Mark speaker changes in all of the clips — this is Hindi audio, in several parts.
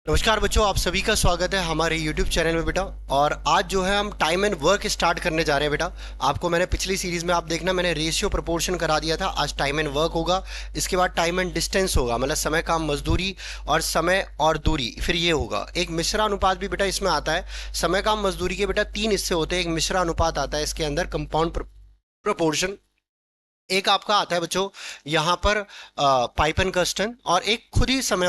Speaker 1: नमस्कार बच्चों, आप सभी का स्वागत है हमारे YouTube चैनल में बेटा। और आज जो है हम टाइम एंड वर्क स्टार्ट करने जा रहे हैं बेटा। आपको मैंने पिछली सीरीज में आप देखना मैंने रेशियो प्रोपोर्शन करा दिया था। आज टाइम एंड वर्क होगा, इसके बाद टाइम एंड डिस्टेंस होगा, मतलब समय काम मजदूरी और समय और दूरी। फिर ये होगा एक मिश्रानुपात भी बेटा इसमें आता है। समय काम मजदूरी के बेटा 3 हिस्से होते हैं, एक मिश्रानुपात आता है इसके अंदर, कंपाउंड प्रोपोर्शन। एक आपका आता है बच्चों यहाँ पर पाइपन कस्टन, और एक खुद ही समय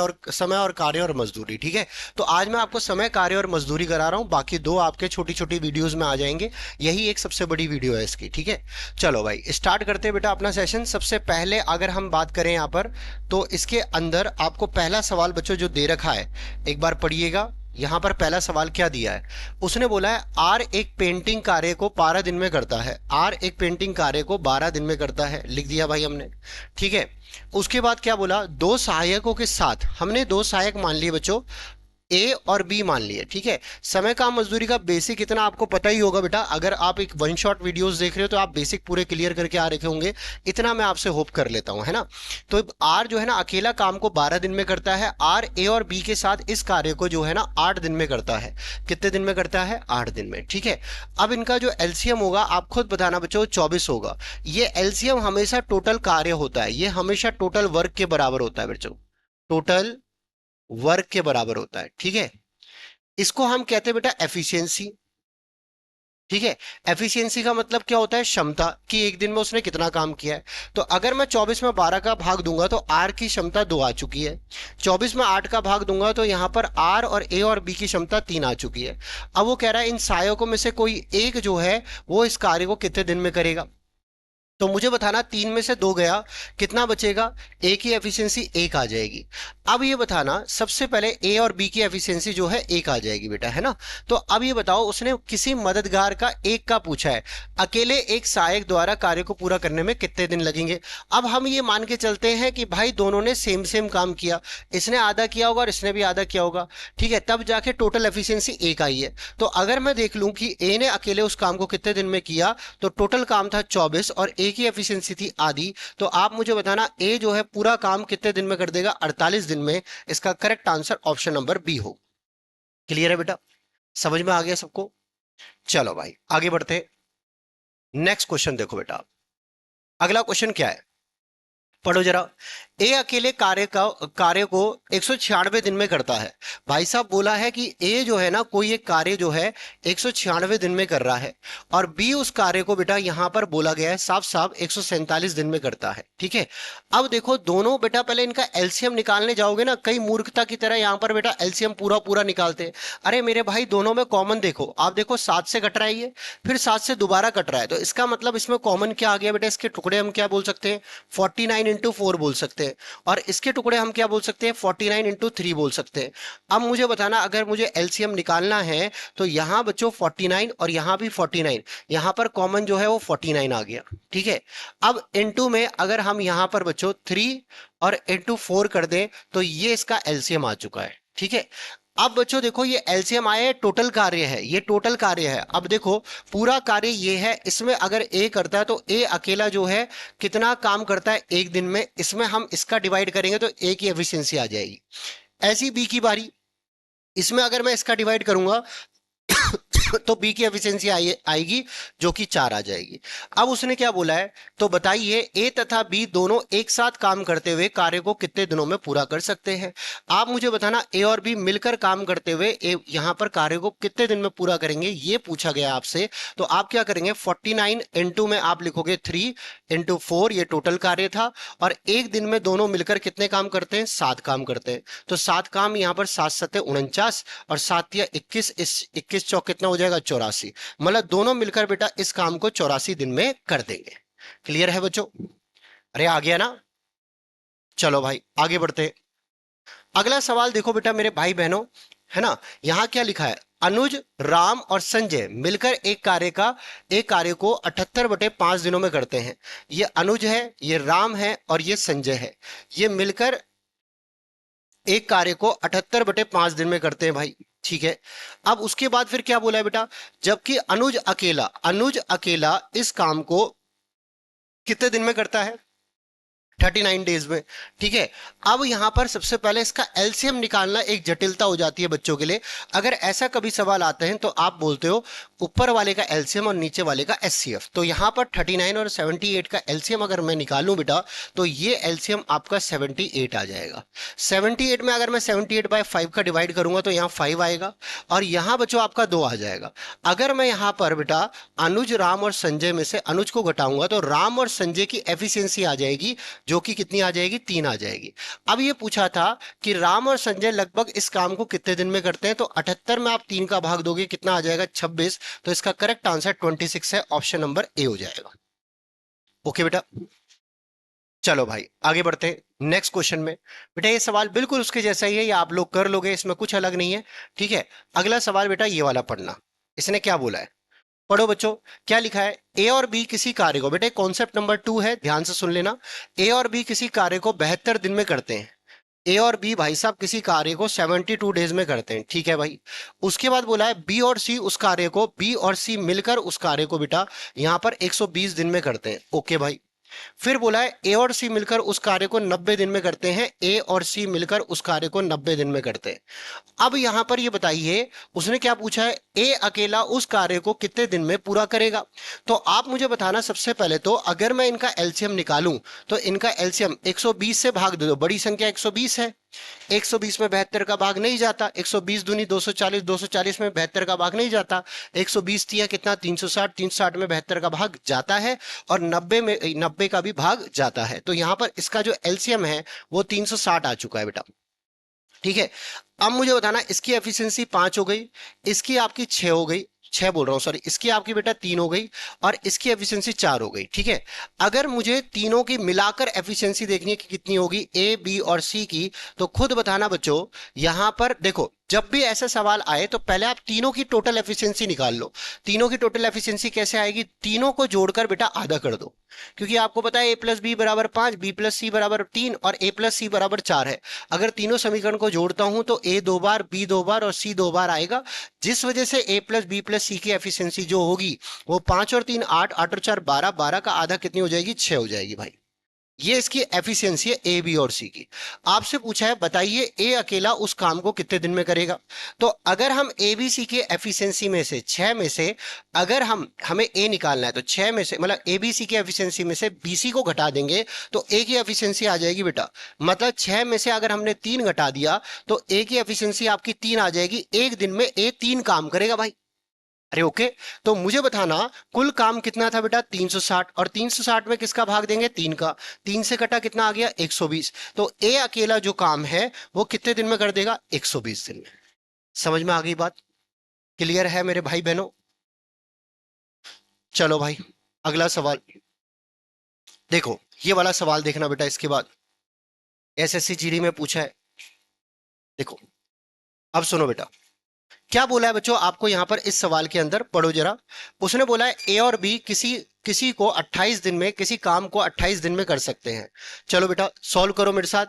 Speaker 1: और कार्य और मजदूरी। ठीक है, तो आज मैं आपको समय कार्य और मजदूरी करा रहा हूँ, बाकी दो आपके छोटी छोटी वीडियोस में आ जाएंगे। यही एक सबसे बड़ी वीडियो है इसकी। ठीक है, चलो भाई स्टार्ट करते हैं बेटा अपना सेशन। सबसे पहले अगर हम बात करें यहाँ पर, तो इसके अंदर आपको पहला सवाल बच्चों जो दे रखा है एक बार पढ़िएगा। यहां पर पहला सवाल क्या दिया है, उसने बोला है आर एक पेंटिंग कार्य को 12 दिन में करता है। आर एक पेंटिंग कार्य को 12 दिन में करता है, लिख दिया भाई हमने। ठीक है, उसके बाद क्या बोला, दो सहायकों के साथ, हमने दो सहायक मान लिए बच्चों, ए और बी मान लिए। ठीक है, समय काम मजदूरी का बेसिक इतना आपको पता ही होगा बेटा। अगर आप एक वन शॉट वीडियोस देख रहे हो तो आप बेसिक पूरे क्लियर करके आ रखे होंगे, इतना मैं आपसे होप कर लेता हूं, है ना। तो आर जो है ना अकेला काम को 12 दिन में करता है। आर ए और बी के साथ इस कार्य को जो है ना 8 दिन में करता है। कितने दिन में करता है? 8 दिन में। ठीक है, अब इनका जो एलसीएम होगा आप खुद बताना बच्चों, 24 होगा। ये एलसीएम हमेशा टोटल कार्य होता है, ये हमेशा टोटल वर्क के बराबर होता है बच्चों, टोटल वर्क के बराबर होता है। ठीक है, इसको हम कहते हैं बेटा एफिशिएंसी। ठीक है, एफिशिएंसी का मतलब क्या होता है? क्षमता, कि एक दिन में उसने कितना काम किया है। तो अगर मैं 24 में 12 का भाग दूंगा तो आर की क्षमता 2 आ चुकी है। 24 में 8 का भाग दूंगा तो यहां पर आर और ए और बी की क्षमता 3 आ चुकी है। अब वो कह रहा है इन सहायकों में से कोई एक जो है वो इस कार्य को कितने दिन में करेगा। तो मुझे बताना, 3 में से 2 गया, कितना बचेगा? ए की एफिशिएंसी 1 आ जाएगी। अब ये बताना, सबसे पहले ए और बी की एफिशिएंसी जो है 1 आ जाएगी बेटा, है ना। तो अब ये बताओ, उसने किसी मददगार का एक का पूछा है, अकेले एक सहायक द्वारा कार्य को पूरा करने में कितने दिन लगेंगे। अब हम ये मान के चलते हैं कि भाई दोनों ने सेम सेम काम किया, इसने आधा किया होगा और इसने भी आधा किया होगा। ठीक है, तब जाके टोटल एफिशिएंसी 1 आई है। तो अगर मैं देख लूं कि ए ने अकेले उस काम को कितने दिन में किया, तो टोटल काम था 24 और ए की एफिशिएंसी थी आधी। तो आप मुझे बताना ए जो है पूरा काम कितने दिन में कर देगा? 48 दिन में। इसका correct answer option number B हो। क्लियर है बेटा? समझ में आ गया सबको? चलो भाई आगे बढ़ते। नेक्स्ट क्वेश्चन देखो बेटा, अगला क्वेश्चन क्या है, पढ़ो जरा। ए अकेले कार्य को 196 दिन में करता है। भाई साहब बोला है कि ए जो है ना कोई एक कार्य जो है 196 दिन में कर रहा है, और बी उस कार्य को बेटा यहां पर बोला गया है साफ साफ 147 दिन में करता है। ठीक है, अब देखो दोनों बेटा, पहले इनका एलसीएम निकालने जाओगे ना, कई मूर्खता की तरह यहां पर बेटा एलसीएम पूरा पूरा निकालते हैं। अरे मेरे भाई दोनों में कॉमन देखो, आप देखो 7 से कट रहा है ये, फिर 7 से दोबारा कट रहा है, तो इसका मतलब इसमें कॉमन क्या आ गया बेटा? इसके टुकड़े हम क्या बोल सकते हैं? 49 into 4 बोल सकते हैं। और इसके टुकड़े हम क्या बोल सकते हैं? 49 into 3 बोल सकते हैं। अब मुझे बताना, अगर मुझे एलसीएम निकालना है तो यहां बच्चों 49 और यहां भी 49, यहां पर कॉमन जो है वो 49 आ गया। ठीक है, अब इनटू में अगर हम यहां पर बच्चों 3 और into 4 कर दें तो ये इसका एलसीएम आ चुका है। ठीक है, अब बच्चों देखो ये एलसीएम आया है, टोटल कार्य है, ये टोटल कार्य है। अब देखो पूरा कार्य ये है, इसमें अगर ए करता है तो ए अकेला जो है कितना काम करता है एक दिन में, इसमें हम इसका डिवाइड करेंगे तो ए की एफिशिएंसी आ जाएगी। ऐसी बी की बारी, इसमें अगर मैं इसका डिवाइड करूंगा तो बी की एफिशिएंसी आएगी जो कि 4 आ जाएगी। अब उसने क्या बोला है, तो बताइए ए तथा बी दोनों एक साथ काम करते हुए कार्य को कितने दिनों में पूरा कर सकते हैं। आप मुझे बताना, ए और बी मिलकर काम करते हुए यहां पर कार्य को कितने दिन में पूरा करेंगे, ये पूछा गया आपसे। तो आप क्या करेंगे, 49 इंटू में आप लिखोगे 3 into 4, ये टोटल कार्य था। और एक दिन में दोनों मिलकर कितने काम करते हैं? 7 काम करते हैं। तो 7 काम यहां पर 7 सत्ते 49 और 7 या 21, इस 21 चौक कितना हो जाएगा? 84। मतलब दोनों मिलकर बेटा इस काम को 84 दिन में कर देंगे। क्लियर है बच्चों? अरे आ गया ना। चलो भाई आगे बढ़ते। अगला सवाल देखो बेटा मेरे भाई बहनों, है ना। यहां क्या लिखा है, अनुज, राम और संजय मिलकर एक कार्य को 78/5 दिनों में करते हैं। ये अनुज है, ये राम है और ये संजय है, ये मिलकर एक कार्य को 78/5 दिन में करते हैं भाई। ठीक है, अब उसके बाद फिर क्या बोला है बेटा, जबकि अनुज अकेला इस काम को कितने दिन में करता है? 39 डेज में। ठीक है। अब यहां पर सबसे पहले इसका एलसीएम निकालना एक जटिलता हो जाती है बच्चों के लिए। अगर ऐसा कभी सवाल आते हैं तो आप बोलते हो ऊपर वाले का एलसीएम और नीचे वाले का एचसीएफ। तो यहां पर 39 और 78 का एलसीएम अगर मैं निकालूं बेटा, तो ये एलसीएम आपका 78 आ जाएगा। 78 में अगर मैं 78/5 का डिवाइड करूंगा तो यहाँ 5 आएगा, और यहां बच्चों आपका 2 आ जाएगा। अगर मैं यहां पर बेटा अनुज, राम और संजय में से अनुज को घटाऊंगा तो राम और संजय की एफिशिएंसी आ जाएगी, जो कि कितनी आ जाएगी, 3 आ जाएगी। अब ये पूछा था कि राम और संजय लगभग इस काम को कितने दिन में करते हैं, तो 78 में आप 3 का भाग दोगे, कितना आ जाएगा, 26। तो इसका करेक्ट आंसर 26 है, ऑप्शन नंबर ए हो जाएगा। ओके बेटा, चलो भाई आगे बढ़ते हैं नेक्स्ट क्वेश्चन में। बेटा ये सवाल बिल्कुल उसके जैसा ही है, ये आप लोग कर लोगे, इसमें कुछ अलग नहीं है। ठीक है। अगला सवाल बेटा ये वाला पढ़ना। इसने क्या बोला है, पढ़ो बच्चों। क्या लिखा है, ए और बी किसी कार्य को, बेटे कॉन्सेप्ट नंबर 2 है, ध्यान से सुन लेना। ए और बी किसी कार्य को 72 दिन में करते हैं। ए और बी भाई साहब किसी कार्य को 72 डेज में करते हैं। ठीक है भाई। उसके बाद बोला है बी और सी उस कार्य को, बी और सी मिलकर उस कार्य को बेटा यहां पर 120 दिन में करते हैं। ओके भाई। फिर बोला है ए और सी मिलकर उस कार्य को 90 दिन में करते हैं। ए और सी मिलकर उस कार्य को 90 दिन में करते हैं। अब यहां पर ये बताइए, उसने क्या पूछा है, ए अकेला उस कार्य को कितने दिन में पूरा करेगा। तो आप मुझे बताना सबसे पहले तो, अगर मैं इनका एलसीएम निकालूं तो इनका एलसीएम 120 से भाग दे दो, बड़ी संख्या 120 है। 120 में 72 का भाग नहीं जाता, 120 दूनी 240, 240 में 72 का भाग नहीं जाता, 120 दिया कितना 360, 360 में 72 का भाग जाता है, और 90 में 90 का भी भाग जाता है। तो यहां पर इसका जो एलसीएम है वो 360 आ चुका है बेटा। ठीक है। अब मुझे बताना, इसकी एफिशिएंसी 5 हो गई, इसकी आपकी 6 हो गई, 6 बोल रहा हूं सॉरी, इसकी आपकी बेटा 3 हो गई, और इसकी एफिशिएंसी 4 हो गई। ठीक है। अगर मुझे तीनों की मिलाकर एफिशिएंसी देखनी है कि कितनी होगी, ए बी और सी की, तो खुद बताना बच्चों। यहां पर देखो, जब भी ऐसा सवाल आए तो पहले आप तीनों की टोटल एफिशिएंसी निकाल लो। तीनों की टोटल एफिशिएंसी कैसे आएगी, तीनों को जोड़कर बेटा आधा कर दो, क्योंकि आपको पता है ए प्लस बी बराबर 5, बी प्लस सी बराबर 3 और ए प्लस सी बराबर 4 है। अगर तीनों समीकरण को जोड़ता हूं तो ए 2 बार, बी 2 बार और सी 2 बार आएगा, जिस वजह से ए प्लस बी प्लस सी की एफिशिएंसी जो होगी वो 5 और 3 8, 8 और 4 12, 12 का आधा कितनी हो जाएगी, 6 हो जाएगी भाई। ये इसकी एफिशिएंसी है ए बी और सी की। आपसे पूछा है बताइए ए अकेला उस काम को कितने दिन में करेगा। तो अगर हम ए बी सी के एफिशिएंसी में से 6 में से, अगर हमें ए निकालना है तो 6 में से मतलब ए बी सी की एफिशिएंसी में से बी सी को घटा देंगे तो ए की एफिशिएंसी आ जाएगी बेटा। मतलब 6 में से अगर हमने 3 घटा दिया तो ए की एफिशिएंसी आपकी 3 आ जाएगी। एक दिन में ए 3 काम करेगा भाई। अरे ओके। तो मुझे बताना कुल काम कितना था बेटा, 360, और 360 में किसका भाग देंगे, 3 का। 3 से कटा कितना आ गया, 120। तो ए अकेला जो काम है वो कितने दिन में कर देगा, 120 दिन में। समझ में आ गई बात, क्लियर है मेरे भाई बहनों। चलो भाई अगला सवाल देखो, ये वाला सवाल देखना बेटा। इसके बाद एसएससी जीडी में पूछा है, देखो अब सुनो बेटा। क्या बोला है बच्चों आपको यहां पर इस सवाल के अंदर, पढ़ो जरा। उसने बोला है ए और बी किसी किसी को 28 दिन में, किसी काम को 28 दिन में कर सकते हैं। चलो बेटा सॉल्व करो मेरे साथ।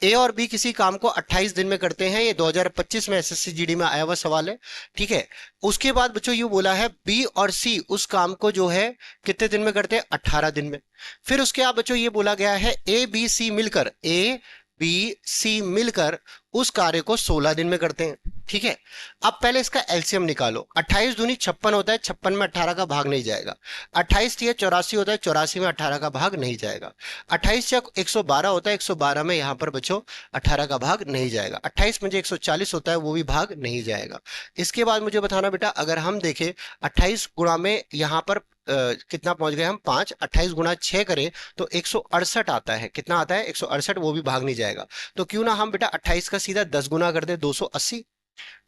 Speaker 1: ए और बी किसी काम को 28 दिन में करते हैं, ये 2025 में एसएससी जीडी में आया हुआ सवाल है। ठीक है। उसके बाद बच्चों ये बोला है बी और सी उस काम को जो है कितने दिन में करते हैं, 18 दिन में। फिर उसके बाद बच्चों ये बोला गया है ए बी सी मिलकर, ए बी सी मिलकर उस कार्य को 16 दिन में करते हैं। ठीक है। अब पहले इसका एलसीएम निकालो। 28 दूनी 56 होता है, 56 में 18 का भाग नहीं जाएगा। 28 तिया 84 होता है, 84 में 18 का भाग नहीं जाएगा। 28 चक 112 होता है, 112 में यहां पर बच्चों 18 का भाग नहीं जाएगा। 28 मुझे 140 होता है, वो भी भाग नहीं जाएगा। इसके बाद मुझे बताना बेटा, अगर हम देखें 28 गुणा में यहां पर कितना पहुंच गए हम, 5, 28 गुणा 6 करें तो 168 आता है। कितना आता है, 168, वो भी भाग नहीं जाएगा। तो क्यों ना हम बेटा 28 का सीधा 10 गुना कर दे, 280।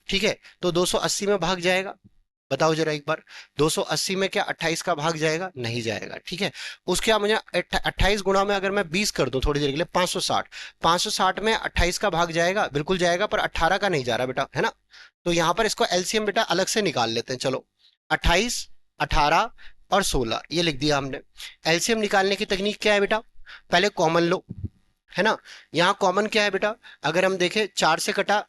Speaker 1: ठीक है। तो 280 में भाग जाएगा, बताओ जरा एक बार। 280 में क्या 28 का भाग जाएगा, नहीं जाएगा। ठीक है। उसके बाद मुझे 28 गुणा में अगर मैं 20 कर दूं थोड़ी देर के लिए, 560, 560 में 28 का भाग जाएगा, बिल्कुल जाएगा, पर 18 का नहीं जा रहा बेटा, है ना। तो यहां पर इसको एलसीएम बेटा अलग से निकाल लेते हैं। चलो 28, 18 और 16 ये लिख दिया हमने। एलसीएम निकालने की तकनीक क्या है बेटा, पहले कॉमन लो, है ना। यहाँ कॉमन क्या है बेटा, अगर हम देखें 4 से कटा,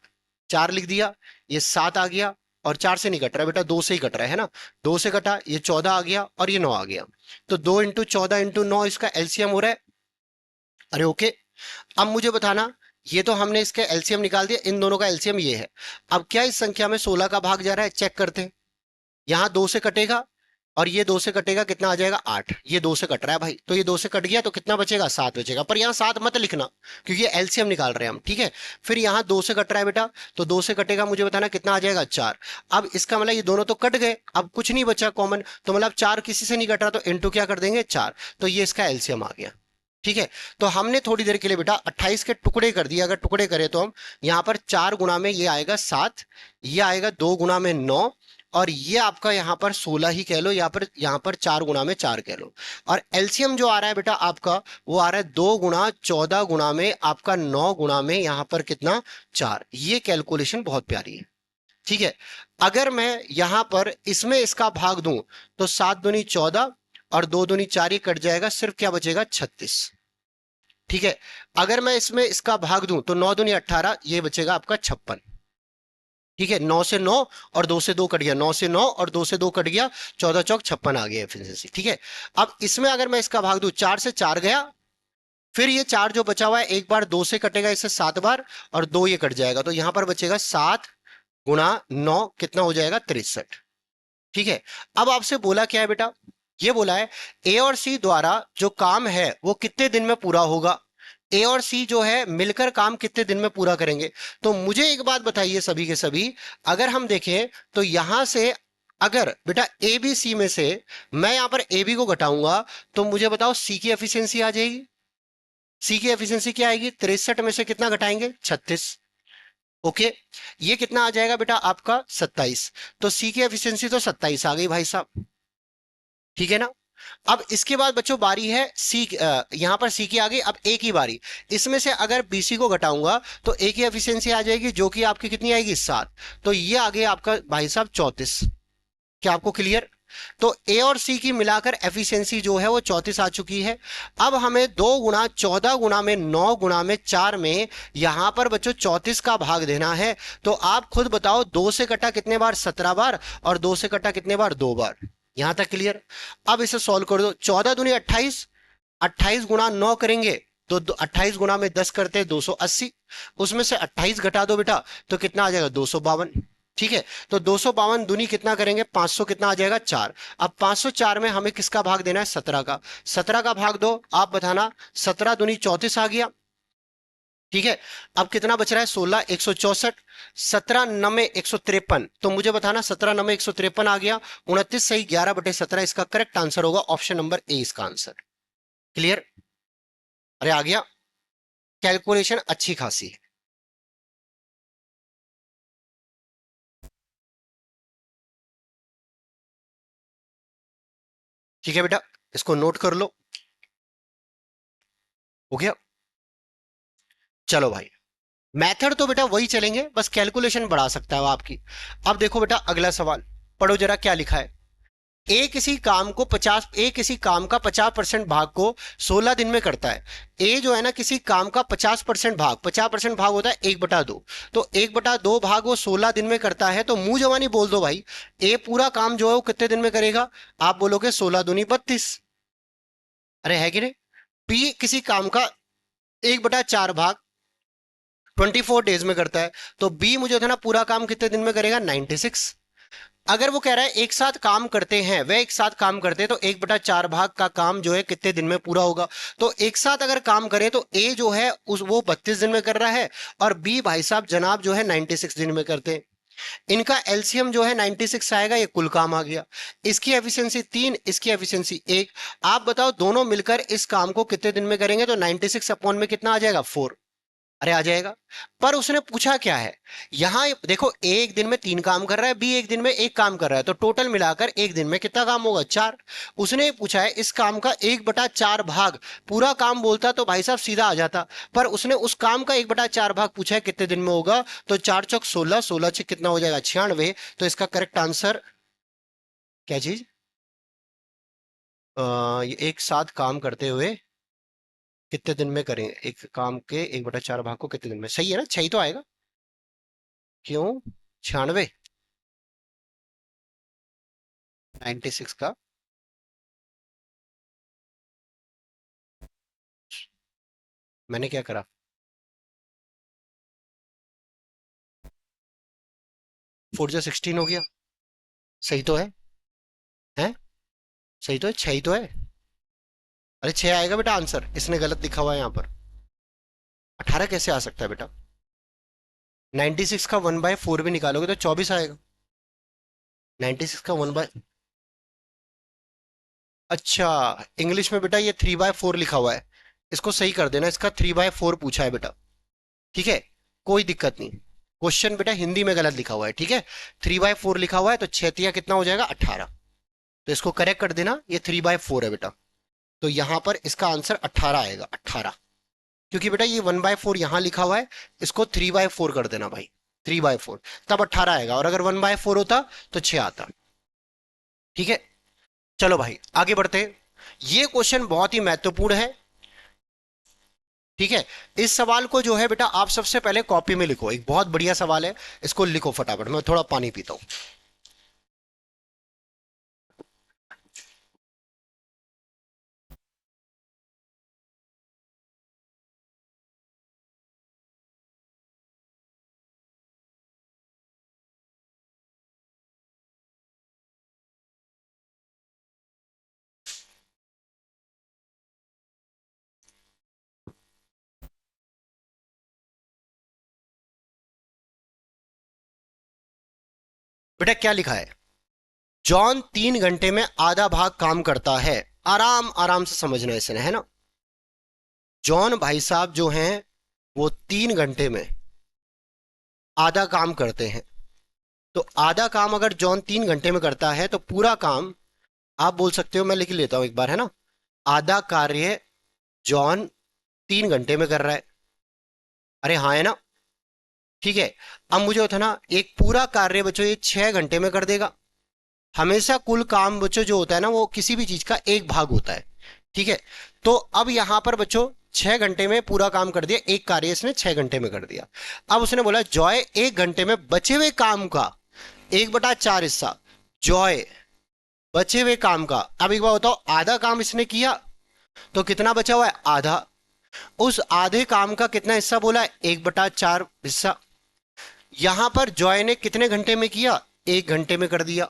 Speaker 1: 4 लिख दिया, ये 7 आ गया, और 4 से नहीं कट रहा बेटा, 2 से ही कट रहा है ना। 2 से कटा, ये 14 आ गया और ये 9 आ गया। तो 2 इंटू 14 इंटू 9 इसका एलसीएम हो रहा है अरे ओके। अब मुझे बताना, ये तो हमने इसके एलसीएम निकाल दिया, इन दोनों का एलसीएम ये है। अब क्या इस संख्या में 16 का भाग जा रहा है, चेक करते हैं। यहां 2 से कटेगा और ये 2 से कटेगा, कितना आ जाएगा 8। ये 2 से कट रहा है भाई, तो ये 2 से कट गया तो कितना बचेगा 7 बचेगा, पर यहाँ 7 मत लिखना क्योंकि ये एलसीएम निकाल रहे हैं हम, ठीक है। फिर यहाँ 2 से कट रहा है बेटा, तो 2 से कटेगा, मुझे बताना कितना आ जाएगा 4। अब इसका मतलब ये दोनों तो कट गए, अब कुछ नहीं बचा कॉमन, तो मतलब 4 किसी से नहीं कट रहा, तो इनटू क्या कर देंगे 4, तो ये इसका एलसीएम आ गया। ठीक है। तो हमने थोड़ी देर के लिए बेटा 28 के टुकड़े कर दिए, अगर टुकड़े करें तो हम यहाँ पर 4 गुना में ये आएगा 7, ये आएगा 2 गुना में 9, और ये आपका यहाँ पर 16 ही कह लो, यहाँ पर 4 गुना में 4 कह लो। और एलसीएम जो आ रहा है बेटा आपका, वो आ रहा है 2 गुना 14 गुना में आपका 9 गुना में यहाँ पर कितना 4। ये कैलकुलेशन बहुत प्यारी है, ठीक है। अगर मैं यहां पर इसमें इसका भाग दूं, तो 7 दूनी 14 और 2 दूनी 4, ही कट जाएगा, सिर्फ क्या बचेगा 36। ठीक है। अगर मैं इसमें इसका भाग दूं तो 9 दूनी 18, ये बचेगा आपका 56। ठीक है, 9 से 9 और 2 से 2 कट गया, 9 से 9 और 2 से 2 कट गया, 14 चौक 56 आ गया एफिशिएंसी। ठीक है। अब इसमें अगर मैं इसका भाग दूं, 4 से 4 गया, फिर ये 4 जो बचा हुआ है एक बार 2 से कटेगा, इससे 7 बार, और 2 ये कट जाएगा, तो यहां पर बचेगा 7 गुना 9, कितना हो जाएगा 63। ठीक है। अब आपसे बोला क्या है बेटा, ये बोला है ए और सी द्वारा जो काम है वो कितने दिन में पूरा होगा। ए और सी जो है मिलकर काम कितने दिन में पूरा करेंगे। तो मुझे एक बात बताइए सभी के सभी, अगर हम देखें तो यहां से अगर बेटा ए बी सी में से मैं यहां पर ए बी को घटाऊंगा, तो मुझे बताओ सी की एफिशिएंसी आ जाएगी। सी की एफिशिएंसी क्या आएगी, 63 में से कितना घटाएंगे 36। ओके। ये कितना आ जाएगा बेटा आपका 27। तो सी की एफिशिएंसी तो 27 आ गई भाई साहब, ठीक है ना। अब इसके बाद बच्चों बारी है सी, यहां पर सी की आ गई, अब ए की बारी। इसमें से अगर बीसी को घटाऊंगा तो ए की एफिशिएंसी आ जाएगी, जो कि आपकी कितनी आएगी 7। तो ये आ गया आपका भाई साहब 34। क्या आपको क्लियर। तो ए और सी की मिलाकर एफिशिएंसी जो है वो 34 आ चुकी है। अब हमें 2 गुना 14 गुना में 9 गुना में 4 में यहां पर बच्चों 34 का भाग देना है। तो आप खुद बताओ, 2 से कटा कितने बार 17 बार, और 2 से कटा कितने बार 2 बार। यहां तक क्लियर। अब इसे सॉल्व कर दो, 14 दूनी 28, 28 गुना 9 करेंगे तो 28 गुना में 10 करते हैं 280, उसमें से 28 घटा दो बेटा, तो कितना आ जाएगा 252। ठीक है। तो 252 दूनी कितना करेंगे 500, कितना आ जाएगा 4। अब 504 में हमें किसका भाग देना है 17 का, 17 का भाग दो, आप बताना। 17 दूनी 34 आ गया। ठीक है। अब कितना बच रहा है 16, 164, 17 नमे 153, तो मुझे बताना 17 नमे 153 आ गया, 29 सही 11/17 इसका करेक्ट आंसर होगा, ऑप्शन नंबर ए इसका आंसर। क्लियर। अरे आ गया, कैलकुलेशन अच्छी खासी है। ठीक है बेटा, इसको नोट कर लो। हो गया। चलो भाई, मेथड तो बेटा वही चलेंगे, बस कैलकुलेशन बढ़ा सकता है वो आपकी। अब देखो बेटा अगला सवाल, पढ़ो जरा क्या लिखा है। ए किसी काम का 50% भाग को 16 दिन में करता है। ए जो है ना किसी काम का 50% भाग, 50% भाग होता है 1/2, तो 1/2 भाग वो 16 दिन में करता है, तो मुंह जवानी बोल दो भाई, ए पूरा काम जो है वो कितने दिन में करेगा। आप बोलोगे 16 दूनी 32। अरे है कि नहीं। बी किसी काम का 1/4 भाग 24 डेज में करता है, तो बी मुझे था ना पूरा काम कितने दिन में करेगा 96। अगर वो कह रहा है एक साथ काम करते हैं, वह एक साथ काम करते हैं, तो 1/4 भाग का काम जो है कितने दिन में पूरा होगा। तो एक साथ अगर काम करे तो ए जो है उस वो 32 दिन में कर रहा है, और बी भाई साहब जनाब जो है 96 दिन में करते हैं। इनका एलसीएम जो है 96 आएगा, ये कुल काम आ गया। इसकी एफिशिएंसी 3, इसकी एफिशिएंसी 1। आप बताओ दोनों मिलकर इस काम को कितने दिन में करेंगे, तो 96 अपॉन में कितना आ जाएगा 4। अरे आ जाएगा। पर उसने पूछा क्या है, यहां देखो ए एक दिन में 3 काम कर रहा है, बी एक दिन में 1 काम कर रहा है, तो टोटल मिलाकर एक दिन में कितना काम होगा 4। उसने ये पूछा है इस काम का 1/4 भाग, पूरा काम बोलता तो भाई साहब सीधा आ जाता, पर उसने उस काम का 1/4 भाग पूछा है कितने दिन में होगा, तो 4 चौक 16, 16 से कितना हो जाएगा 96। तो इसका करेक्ट आंसर क्या चीज, ये एक साथ काम करते हुए कितने दिन में करेंगे, एक काम के 1/4 भाग को कितने दिन में, सही है ना, 6 ही तो आएगा। क्यों 96, 96 का मैंने क्या करा? 4 जा 16 हो गया। सही तो है? हैं? सही तो है, 6 ही तो है। अरे 6 आएगा बेटा आंसर, इसने गलत लिखा हुआ है यहाँ पर। 18 कैसे आ सकता है बेटा? 96 का 1/4 भी निकालोगे तो 24 आएगा। 96 का 1 बाय, अच्छा, इंग्लिश में बेटा ये 3/4 लिखा हुआ है। इसको सही कर देना, इसका 3/4 पूछा है बेटा। ठीक है, कोई दिक्कत नहीं। क्वेश्चन बेटा हिंदी में गलत लिखा हुआ है, ठीक है। 3/4 लिखा हुआ है तो छेतिया कितना हो जाएगा? 18। तो इसको करेक्ट कर देना, ये 3/4 है बेटा। तो यहां पर इसका आंसर 18 आएगा, 18। क्योंकि बेटा ये 1/4 यहां लिखा हुआ है, इसको 3/4 कर देना भाई। 3/4 तब 18 आएगा, और अगर 1/4 होता तो 6 आता। ठीक है, चलो भाई आगे बढ़ते हैं। ये क्वेश्चन बहुत ही महत्वपूर्ण है। ठीक है, इस सवाल को जो है बेटा आप सबसे पहले कॉपी में लिखो, एक बहुत बढ़िया सवाल है। इसको लिखो फटाफट, मैं थोड़ा पानी पीता हूं। बेटा क्या लिखा है? जॉन 3 घंटे में आधा भाग काम करता है। आराम आराम से समझना है इसे, है ना। जॉन भाई साहब जो हैं वो 3 घंटे में आधा काम करते हैं। तो आधा काम अगर जॉन 3 घंटे में करता है तो पूरा काम, आप बोल सकते हो, मैं लिख लेता हूं एक बार, है ना। आधा कार्य जॉन 3 घंटे में कर रहा है। अरे हाँ, है ना। ठीक है, अब मुझे होता ना, एक पूरा कार्य बच्चों ये 6 घंटे में कर देगा। हमेशा कुल काम बच्चों जो होता है ना वो किसी भी चीज का एक भाग होता है। ठीक है, तो अब यहां पर बच्चों 6 घंटे में पूरा काम कर दिया, एक कार्य इसने 6 घंटे में कर दिया। अब उसने बोला जॉय 1 घंटे में बचे हुए काम का 1/4 हिस्सा, जॉय बचे हुए काम का, अब एक बार बताओ, आधा काम इसने किया तो कितना बचा हुआ है? आधा। उस आधे काम का कितना हिस्सा बोला है? 1/4 हिस्सा। यहां पर जॉय ने कितने घंटे में किया? 1 घंटे में कर दिया।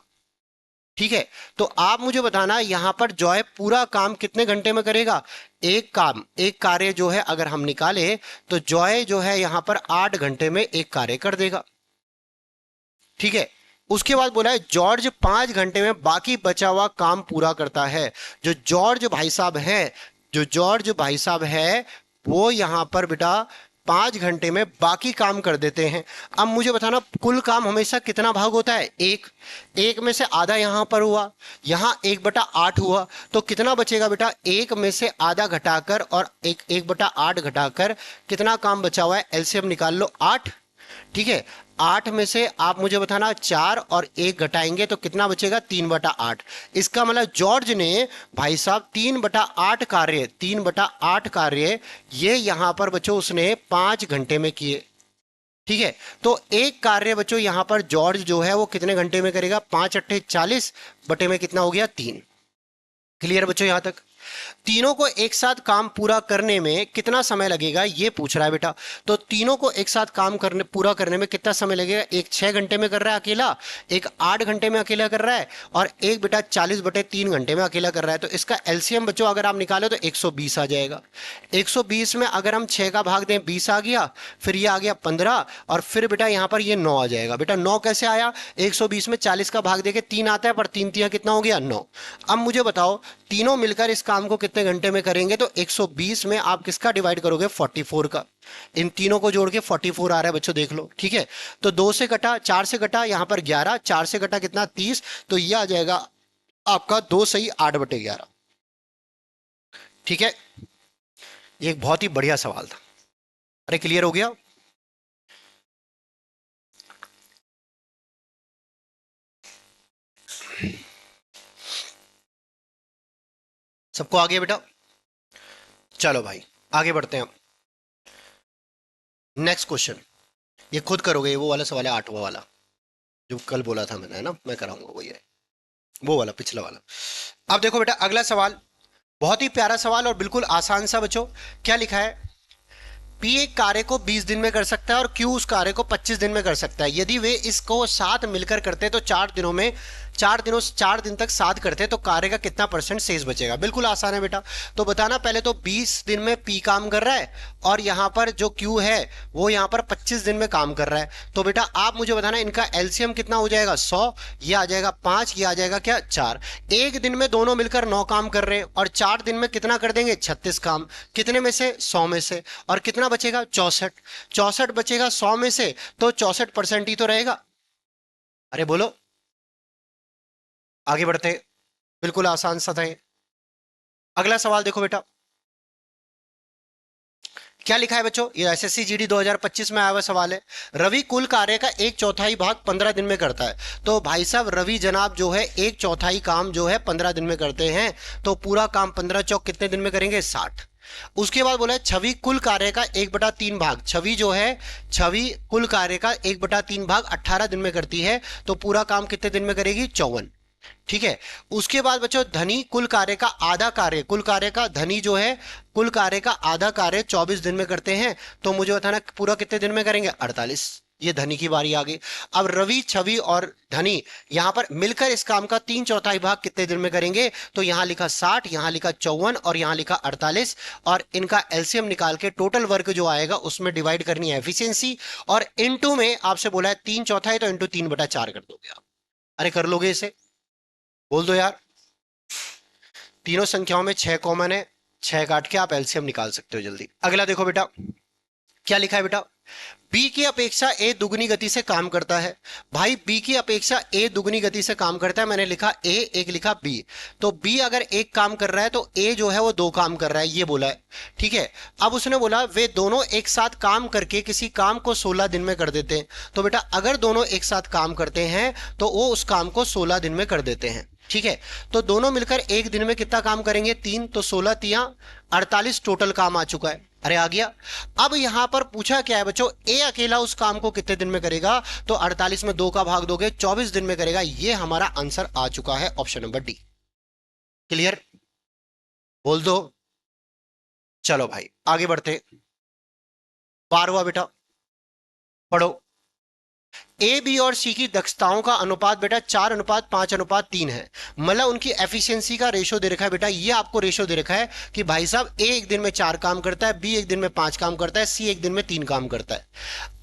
Speaker 1: ठीक है, तो आप मुझे बताना यहां पर जॉय पूरा काम कितने घंटे में करेगा? एक काम, एक कार्य जो है अगर हम निकाले तो जॉय जो है यहां पर 8 घंटे में एक कार्य कर देगा। ठीक है, उसके बाद बोला है जॉर्ज 5 घंटे में बाकी बचा हुआ काम पूरा करता है। जो जॉर्ज भाई साहब है, जो जॉर्ज भाई साहब है वो यहां पर बेटा 5 घंटे में बाकी काम कर देते हैं। अब मुझे बताना कुल काम हमेशा कितना भाग होता है? एक। एक में से आधा यहां पर हुआ, यहां 1/8 हुआ, तो कितना बचेगा बेटा? एक में से आधा घटाकर और 1/8 घटाकर कितना काम बचा हुआ है? एलसीएम निकाल लो, 8। ठीक है, 8 में से आप मुझे बताना 4 और 1 घटाएंगे तो कितना बचेगा? 3/8। इसका मतलब जॉर्ज ने भाई साहब 3/8 कार्य ये यहां पर बच्चों उसने 5 घंटे में किए। ठीक है, तो एक कार्य बच्चों यहां पर जॉर्ज जो है वो कितने घंटे में करेगा? 5×8 = 40, बटे में कितना हो गया? 3। क्लियर बच्चों यहां तक? तीनों को एक साथ काम पूरा करने में कितना समय लगेगा ये पूछ रहा है बेटा। तो तीनों को एक साथ काम करने पूरा करने में कितना समय लगेगा? एक 6 घंटे में कर रहा है अकेला, एक 8 घंटे में अकेला कर रहा है, और एक बेटा 40/3 घंटे में अकेला कर रहा है। तो इसका एलसीएम बच्चों अगर आप निकालो तो 120 आ जाएगा। 120 में अगर हम 6 का भाग दें 20 आ गया, फिर ये आ गया 15, और फिर बेटा यहाँ पर ये 9 आ जाएगा। बेटा 9 कैसे आया? 120 में 40 का भाग देके 3 आता है, पर 3 तिया कितना हो गया? 9। अब मुझे बताओ तीनों मिलकर इस काम को कितने घंटे में करेंगे? तो 120 में आप किसका डिवाइड करोगे? 44 का। इन तीनों को जोड़ के 44 आ रहा है बच्चों, देख लो। ठीक है, तो 2 से कटा, 4 से कटा, यहां पर 11, 4 से कटा कितना? 30। तो ये आ जाएगा आपका 2 सही 8/11। ठीक है, ये एक बहुत ही बढ़िया सवाल था। अरे क्लियर हो गया? सबको आ गया बेटा? चलो भाई आगे बढ़ते हैं। नेक्स्ट क्वेश्चन, ये खुद करोगे, वो वाला सवाल है 8वां वाला, जो कल बोला था मैंने, है ना, मैं कराऊंगा वही है, वो वाला पिछला वाला। अब देखो बेटा अगला सवाल बहुत ही प्यारा सवाल और बिल्कुल आसान सा बच्चों। क्या लिखा है? पी एक कार्य को 20 दिन में कर सकता है और क्यू उस कार्य को 25 दिन में कर सकता है। यदि वे इसको साथ मिलकर करते तो 4 दिन तक साथ करते तो कार्य का कितना परसेंट शेष बचेगा। बिल्कुल आसान है बेटा। तो बताना पहले तो 20 दिन में पी काम कर रहा है और यहां पर जो क्यू है वो यहां पर 25 दिन में काम कर रहा है। तो बेटा आप मुझे बताना इनका एलसीएम कितना हो जाएगा 100, ये आ जाएगा 5, ये आ जाएगा क्या 4। एक दिन में दोनों मिलकर 9 काम कर रहे हैं और 4 दिन में कितना कर देंगे 36 काम। कितने में से 100 में से। और कितना बचेगा 64। 64 बचेगा 100 में से तो 64% ही तो रहेगा। अरे बोलो, आगे बढ़ते। बिल्कुल आसान सा था ये। अगला सवाल देखो बेटा, क्या लिखा है बच्चों, ये एसएससी जीडी 2025 में आया हुआ सवाल है। रवि कुल कार्य का 1/4 भाग 15 दिन में करता है। तो भाई साहब रवि जनाब जो है 1/4 काम जो है 15 दिन में करते हैं। तो पूरा काम 15 चौक कितने दिन में करेंगे 60। उसके बाद बोला है छवि कुल कार्य का 1/3 भाग, छवि जो है छवि कुल कार्य का 1/3 भाग 18 दिन में करती है। तो पूरा काम कितने दिन में करेगी 54। ठीक है। उसके बाद बच्चों धनी कुल कार्य का आधा कार्य, कुल कार्य का धनी जो है कुल कार्य का आधा कार्य 24 दिन में करते हैं। तो मुझे बताना पूरा कितने दिन में करेंगे 48। ये धनी की बारी आ गई। अब रवि छवि और धनी यहां पर मिलकर इस काम का 3/4 भाग कितने दिन में करेंगे। तो यहां लिखा 60, यहां लिखा 54 और यहां लिखा 48 और इनका एलसीएम निकाल के टोटल वर्क जो आएगा उसमें डिवाइड करनी है एफिशिएंसी और इनटू में आपसे बोला है 3/4 है तो इनटू 3/4 कर दोगे आप। अरे कर लोगे इसे, बोल दो यार। तीनों संख्याओं में 6 कॉमन है, 6 काट के आप एलसीएम निकाल सकते हो जल्दी। अगला देखो बेटा, क्या लिखा है बेटा, बी की अपेक्षा ए दुगनी गति से काम करता है। भाई बी की अपेक्षा ए दुगनी गति से काम करता है, मैंने लिखा ए, एक लिखा बी। तो बी अगर एक काम कर रहा है तो ए जो है वो 2 काम कर रहा है, ये बोला है। ठीक है। अब उसने बोला वे दोनों एक साथ काम करके किसी काम को 16 दिन में कर देते हैं। तो बेटा अगर दोनों एक साथ काम करते हैं तो वो उस काम को 16 दिन में कर देते हैं। ठीक है। तो दोनों मिलकर एक दिन में कितना काम करेंगे 3, तो 16 तिया 48 टोटल काम आ चुका है। अरे आ गया। अब यहां पर पूछा क्या है बच्चों, ए अकेला उस काम को कितने दिन में करेगा। तो 48 में 2 का भाग दोगे 24 दिन में करेगा। ये हमारा आंसर आ चुका है ऑप्शन नंबर डी। क्लियर, बोल दो। चलो भाई आगे बढ़ते। 12वां बेटा पढ़ो। ए बी और सी की दक्षताओं का अनुपात बेटा 4:5:3 है। मतलब उनकी एफिशिएंसी का रेशो दे रखा है बेटा। ये आपको रेशो दे रखा है कि भाई साहब ए एक दिन में 4 काम करता है, बी एक दिन में 5 काम करता है, सी एक दिन में 3 काम करता है।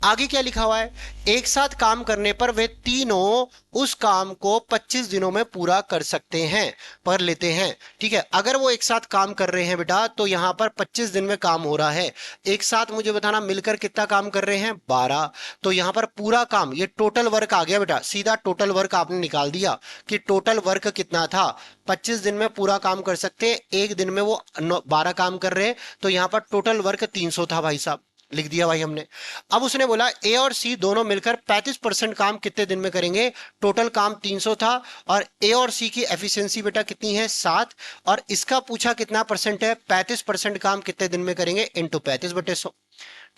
Speaker 1: आगे क्या लिखा हुआ है, एक साथ काम करने पर वे तीनों उस काम को 25 दिनों में पूरा कर सकते हैं, पर लेते हैं। ठीक है। अगर वो एक साथ काम कर रहे हैं बेटा तो यहां पर 25 दिन में काम हो रहा है। एक साथ मुझे बताना मिलकर कितना काम कर रहे हैं 12। तो यहां पर पूरा काम, ये टोटल वर्क आ गया बेटा। सीधा टोटल वर्क आपने निकाल दिया कि टोटल वर्क कितना था। 25 दिन में पूरा काम कर सकते हैं, एक दिन में वो 12 काम कर रहे हैं। तो यहां पर टोटल वर्क 300 था भाई साहब, लिख दिया भाई हमने। अब उसने बोला ए और सी दोनों मिलकर 35% काम कितने दिन में करेंगे। टोटल काम 300 था और ए और सी की एफिशिएंसी बेटा कितनी है 7 और इसका पूछा कितना परसेंट है 35% काम कितने दिन में करेंगे इनटू 35/100।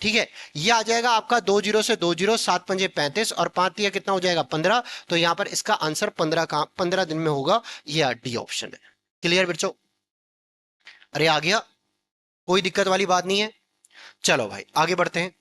Speaker 1: ठीक है। ये आ जाएगा आपका 20 से 20, 7 पंजे 35 और 5 तिया कितना हो जाएगा 15। तो यहां पर इसका आंसर 15 दिन में होगा। ये डी ऑप्शन है। क्लियर बच्चों, अरे आ गया, कोई दिक्कत वाली बात नहीं है। चलो भाई आगे बढ़ते हैं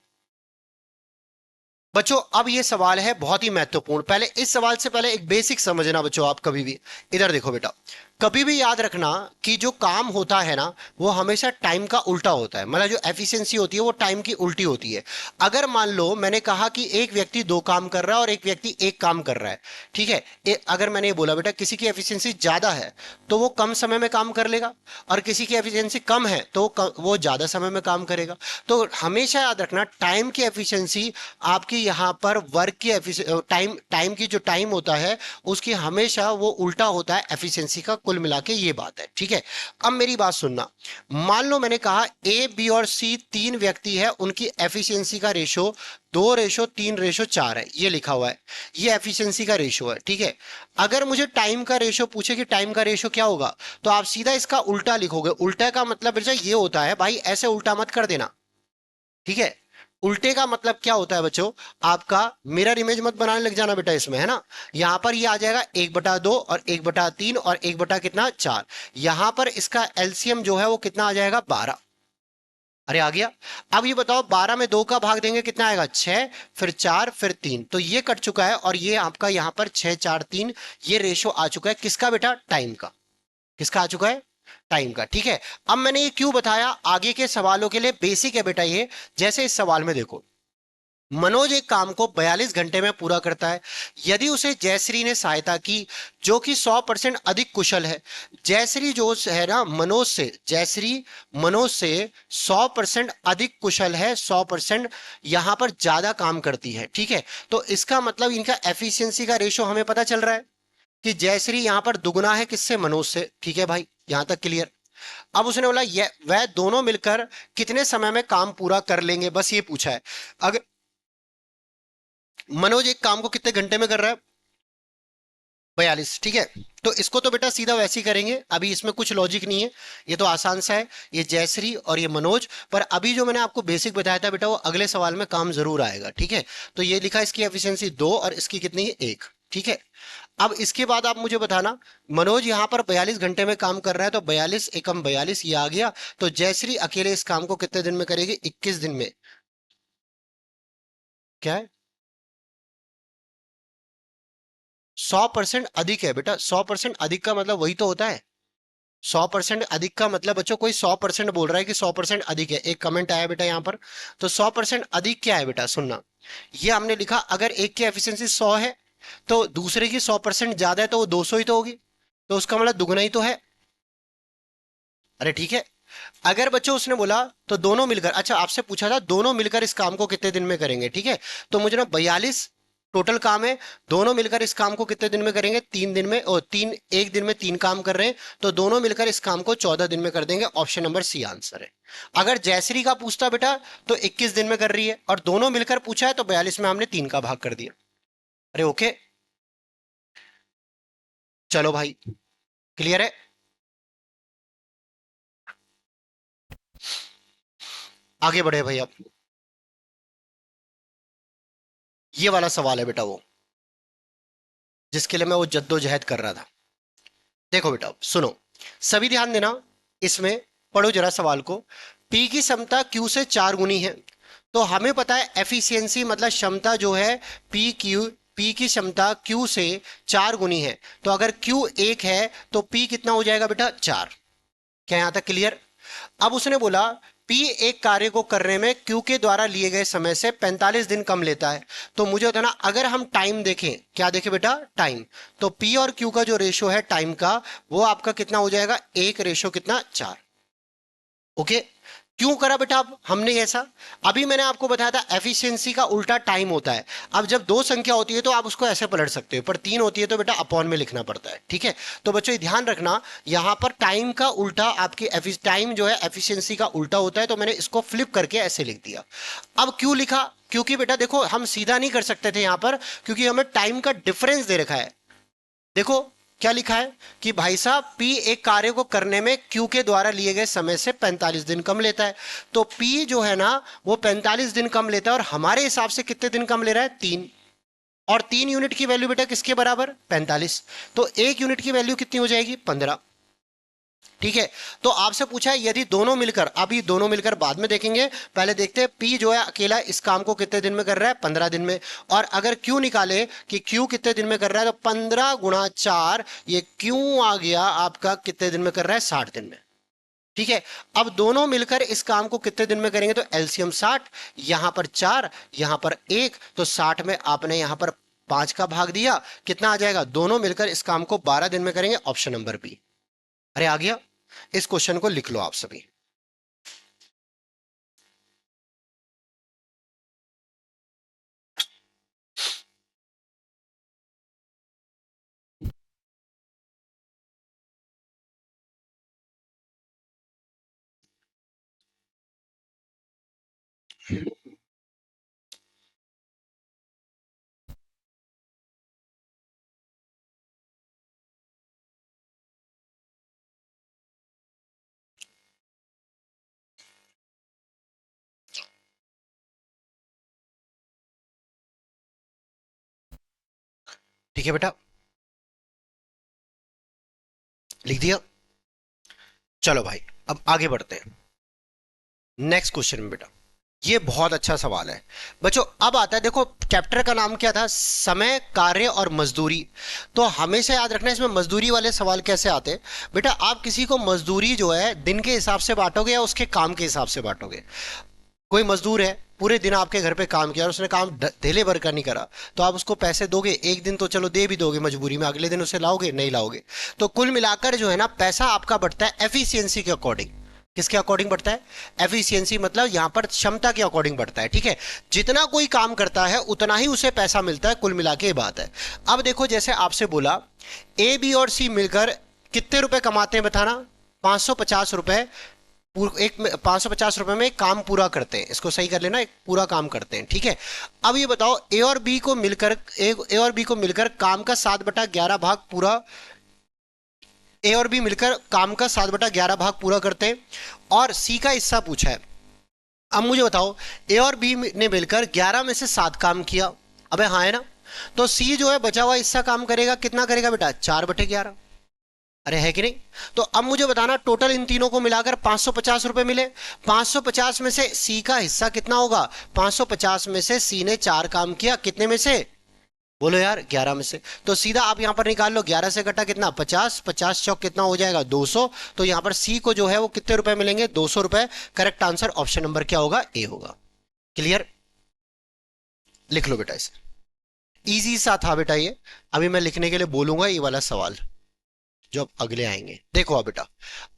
Speaker 1: बच्चों। अब ये सवाल है बहुत ही महत्वपूर्ण। पहले इस सवाल से पहले एक बेसिक समझना बच्चों, आप कभी भी इधर देखो बेटा, कभी भी याद रखना कि जो काम होता है ना वो हमेशा टाइम का उल्टा होता है। मतलब जो एफिशिएंसी होती है वो टाइम की उल्टी होती है। अगर मान लो मैंने कहा कि एक व्यक्ति 2 काम कर रहा है और एक व्यक्ति 1 काम कर रहा है। ठीक है। अगर मैंने ये बोला बेटा किसी की एफिशिएंसी ज्यादा है तो वो कम समय में काम कर लेगा और किसी की एफिशिएंसी कम है तो वो ज्यादा समय में काम करेगा। तो हमेशा याद रखना टाइम की एफिशिएंसी आपकी यहाँ पर वर्क की टाइम की जो टाइम होता है उसकी हमेशा वो उल्टा होता है एफिशिएंसी का। कुल मिला के ये बात है। ठीक है। अब मेरी बात सुनना, मान लो मैंने कहा ए बी और सी 3 व्यक्ति है, उनकी एफिशिएंसी का रेशो 2:3:4 है, ये लिखा हुआ है। ये एफिशिएंसी का रेशो है। ठीक है। अगर मुझे टाइम का रेशो पूछे कि टाइम का रेशो क्या होगा तो आप सीधा इसका उल्टा लिखोगे। उल्टा का मतलब बेटा ये होता है, भाई ऐसे उल्टा मत कर देना। ठीक है। उल्टे का मतलब क्या होता है बच्चों, आपका मिरर इमेज मत बनाने लग जाना बेटा इसमें, है ना। यहां पर ये आ जाएगा 1/2 और 1/3 और 1 बटा कितना 4। यहां पर इसका एलसीएम जो है वो कितना आ जाएगा 12। अरे आ गया। अब ये बताओ 12 में 2 का भाग देंगे कितना आएगा, 6, फिर 4, फिर 3, तो ये कट चुका है और ये आपका यहाँ पर 6 4 3, ये रेशो आ चुका है किसका बेटा, टाइम का। किसका आ चुका है, टाइम का। ठीक है। अब मैंने ये क्यों बताया, आगे के सवालों के लिए बेसिक है बेटा ये। जैसे इस सवाल में देखो, मनोज एक काम को 42 घंटे में पूरा करता है। यदि उसे जयश्री ने सहायता की जो कि 100% अधिक कुशल है। जयश्री जो है ना मनोज से, जयश्री मनोज से 100% अधिक कुशल है, 100% यहां पर ज्यादा काम करती है। ठीक है। तो इसका मतलब इनका एफिशिएंसी का रेशो हमें पता चल रहा है कि जयश्री यहां पर दुगना है किससे, मनोज से। ठीक है भाई, यहां तक क्लियर। अब उसने बोला ये वह दोनों मिलकर कितने समय में काम पूरा कर लेंगे, बस ये पूछा है। अगर मनोज एक काम को कितने घंटे में कर रहा है, 42। ठीक है। तो इसको तो बेटा सीधा वैसे ही करेंगे, अभी इसमें कुछ लॉजिक नहीं है, ये तो आसान सा है। ये जयश्री और ये मनोज, पर अभी जो मैंने आपको बेसिक बताया था बेटा वो अगले सवाल में काम जरूर आएगा। ठीक है। तो ये लिखा इसकी एफिशिएंसी 2 और इसकी कितनी है, 1। ठीक है। अब इसके बाद आप मुझे बताना, मनोज यहां पर 42 घंटे में काम कर रहा है, तो 42 एकम 42 ये आ गया। तो जयश्री अकेले इस काम को कितने दिन में करेगी, 21 दिन में। क्या है, 100% अधिक है बेटा। 100% अधिक का मतलब वही तो होता है। 100% अधिक का मतलब बच्चों, कोई 100% बोल रहा है कि 100% अधिक है, एक कमेंट आया बेटा यहाँ पर। तो 100% अधिक क्या है बेटा, सुनना। ये हमने लिखा, अगर एक की एफिशिएंसी 100 है तो दूसरे की 100% ज्यादा है, तो वो 200 ही तो होगी। तो उसका मतलब दुगना ही तो है। अरे ठीक है। अगर बच्चों उसने बोला तो दोनों मिलकर, अच्छा आपसे पूछा था दोनों मिलकर इस काम को कितने दिन में करेंगे। ठीक है। तो मुझे ना 42 टोटल काम है, दोनों मिलकर इस काम को कितने दिन में करेंगे, 3 दिन में। और तीन, एक दिन में 3 काम कर रहे हैं, तो दोनों मिलकर इस काम को 14 दिन में कर देंगे। ऑप्शन नंबर सी आंसर है। अगर जयश्री का पूछता बेटा तो 21 दिन में कर रही है, और दोनों मिलकर पूछा है तो 42 में हमने 3 का भाग कर दिया। अरे ओके, चलो भाई, क्लियर है। आगे बढ़े भाई। अब ये वाला सवाल है बेटा वो, जिसके लिए मैं वो जद्दोजहद कर रहा था। देखो बेटा सुनो, सभी ध्यान देना इसमें, पढ़ो जरा सवाल को। पी की क्षमता क्यू से 4 गुनी है। तो हमें पता है एफिशिएंसी मतलब क्षमता जो है, पी की क्षमता क्यू से 4 गुनी है। तो अगर क्यू 1 है तो पी कितना हो जाएगा बेटा, 4। क्या यहां तक क्लियर। अब उसने बोला पी एक कार्य को करने में क्यू के द्वारा लिए गए समय से 45 दिन कम लेता है। तो मुझे होता ना, अगर हम टाइम देखें, क्या देखें बेटा, टाइम। तो पी और क्यू का जो रेशो है टाइम का, वो आपका कितना हो जाएगा, एक रेशो कितना, 4। ओके। क्यों करा बेटा अब हमने ऐसा, अभी मैंने आपको बताया था एफिशिएंसी का उल्टा टाइम होता है। अब जब दो संख्या होती है तो आप उसको ऐसे पलट सकते हो, पर 3 होती है तो बेटा अपॉन में लिखना पड़ता है। ठीक है। तो बच्चों ये ध्यान रखना, यहां पर टाइम का उल्टा आपकी टाइम जो है एफिशिएंसी का उल्टा होता है, तो मैंने इसको फ्लिप करके ऐसे लिख दिया। अब क्यों लिखा, क्योंकि बेटा देखो हम सीधा नहीं कर सकते थे यहां पर, क्योंकि हमें टाइम का डिफरेंस दे रखा है। देखो क्या लिखा है कि भाई साहब पी एक कार्य को करने में क्यू के द्वारा लिए गए समय से 45 दिन कम लेता है। तो पी जो है ना वो 45 दिन कम लेता है, और हमारे हिसाब से कितने दिन कम ले रहा है, 3। और 3 यूनिट की वैल्यू बेटा किसके बराबर, 45। तो 1 यूनिट की वैल्यू कितनी हो जाएगी, 15। ठीक है। तो आपसे पूछा है यदि दोनों मिलकर, अभी दोनों मिलकर बाद में देखेंगे, पहले देखते हैं पी जो है अकेला इस काम को कितने दिन में कर रहा है, 15 दिन में। और अगर क्यू निकाले कि क्यू कितने दिन में कर रहा है, तो 15 गुणा 4, ये क्यू आ गया आपका कितने दिन में कर रहा है, 60 दिन में। ठीक है। अब दोनों मिलकर इस काम को कितने दिन में करेंगे, तो एलसीएम 60, यहां पर 4, यहां पर 1, तो 60 में आपने यहां पर 5 का भाग दिया, कितना आ जाएगा, दोनों मिलकर इस काम को 12 दिन में करेंगे। Option number B. अरे आ गया। इस क्वेश्चन को लिख लो आप सभी। ठीक है बेटा, लिख दिया। चलो भाई अब आगे बढ़ते हैं। नेक्स्ट क्वेश्चन में बेटा, ये बहुत अच्छा सवाल है बच्चों। अब आता है, देखो चैप्टर का नाम क्या था, समय, कार्य और मजदूरी। तो हमेशा याद रखना इसमें मजदूरी वाले सवाल कैसे आते हैं। बेटा आप किसी को मजदूरी जो है दिन के हिसाब से बांटोगे या उसके काम के हिसाब से बांटोगे। कोई मजदूर है, पूरे दिन आपके घर पे काम किया और उसने काम ढेले भर का नहीं करा, तो आप उसको पैसे दोगे, एक दिन तो चलो दे भी दोगे मजबूरी में, अगले दिन उसे लाओगे नहीं लाओगे। तो कुल मिलाकर जो है ना, पैसा आपका बढ़ता है एफिशिएंसी के अकॉर्डिंग। किसके अकॉर्डिंग बढ़ता है? एफिशिएंसी मतलब यहां पर क्षमता के अकॉर्डिंग बढ़ता है, ठीक है। जितना कोई काम करता है उतना ही उसे पैसा मिलता है, कुल मिला के ये बात है। अब देखो जैसे आपसे बोला, ए बी और सी मिलकर कितने रुपए कमाते हैं बताना। 550 रुपए। 550 रुपए में काम पूरा करते हैं, इसको सही कर लेना, एक पूरा काम करते हैं, ठीक है। अब ये बताओ, ए और बी को मिलकर काम का 7/11 भाग पूरा, ए और बी मिलकर काम का 7/11 भाग पूरा करते हैं, और सी का हिस्सा पूछा है। अब मुझे बताओ, ए और बी ने मिलकर 11 में से 7 काम किया। अबे हाँ है ना। तो सी जो है बचा हुआ हिस्सा काम करेगा, कितना करेगा बेटा? 4/11। अरे है कि नहीं। तो अब मुझे बताना, टोटल इन तीनों को मिलाकर 550 रुपए मिले। 550 में से सी का हिस्सा कितना होगा? 550 में से सी ने 4 काम किया, कितने में से? बोलो यार, 11 में से। तो सीधा आप यहां पर निकाल लो, 11 से घटा कितना? 50, 50 चौक कितना हो जाएगा? 200। तो यहां पर सी को जो है वो कितने रुपए मिलेंगे? 200 रुपए। करेक्ट आंसर ऑप्शन नंबर क्या होगा? ए होगा। क्लियर? लिख लो बेटा इसे। इजी सा था बेटा ये। अभी मैं लिखने के लिए बोलूंगा ये वाला सवाल जो अब अगले आएंगे। देखो अब बेटा,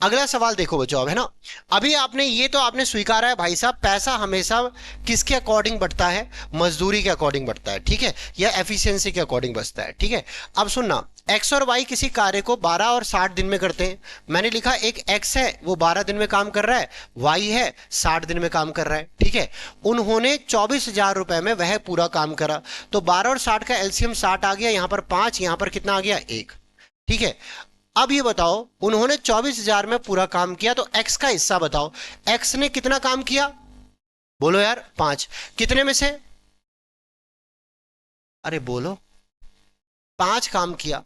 Speaker 1: अगला सवाल देखो बच्चों, अब है ना। अभी आपने ये तो आपने स्वीकारा है भाई साहब, पैसा हमेशा किसके अकॉर्डिंग बढ़ता है? मजदूरी के अकॉर्डिंग बढ़ता है, ठीक है, या एफिशिएंसी के अकॉर्डिंग बढ़ता है, ठीक है। अब सुनना, एक्स और वाई किसी कार्य को 12 और 60 दिन में करते हैं। मैंने लिखा एक एक्स है वो 12 दिन में काम कर रहा है, वाई है 60 दिन में काम कर रहा है, ठीक है। उन्होंने 24,000 रुपए में वह पूरा काम करा। तो 12 और 60 का एलसीएम 60 आ गया, यहां पर 5, यहां पर कितना आ गया? 1, ठीक है। अब ये बताओ, उन्होंने 24,000 में पूरा काम किया, तो एक्स का हिस्सा बताओ। एक्स ने कितना काम किया? बोलो यार, 5। कितने में से? अरे बोलो। 5 काम किया।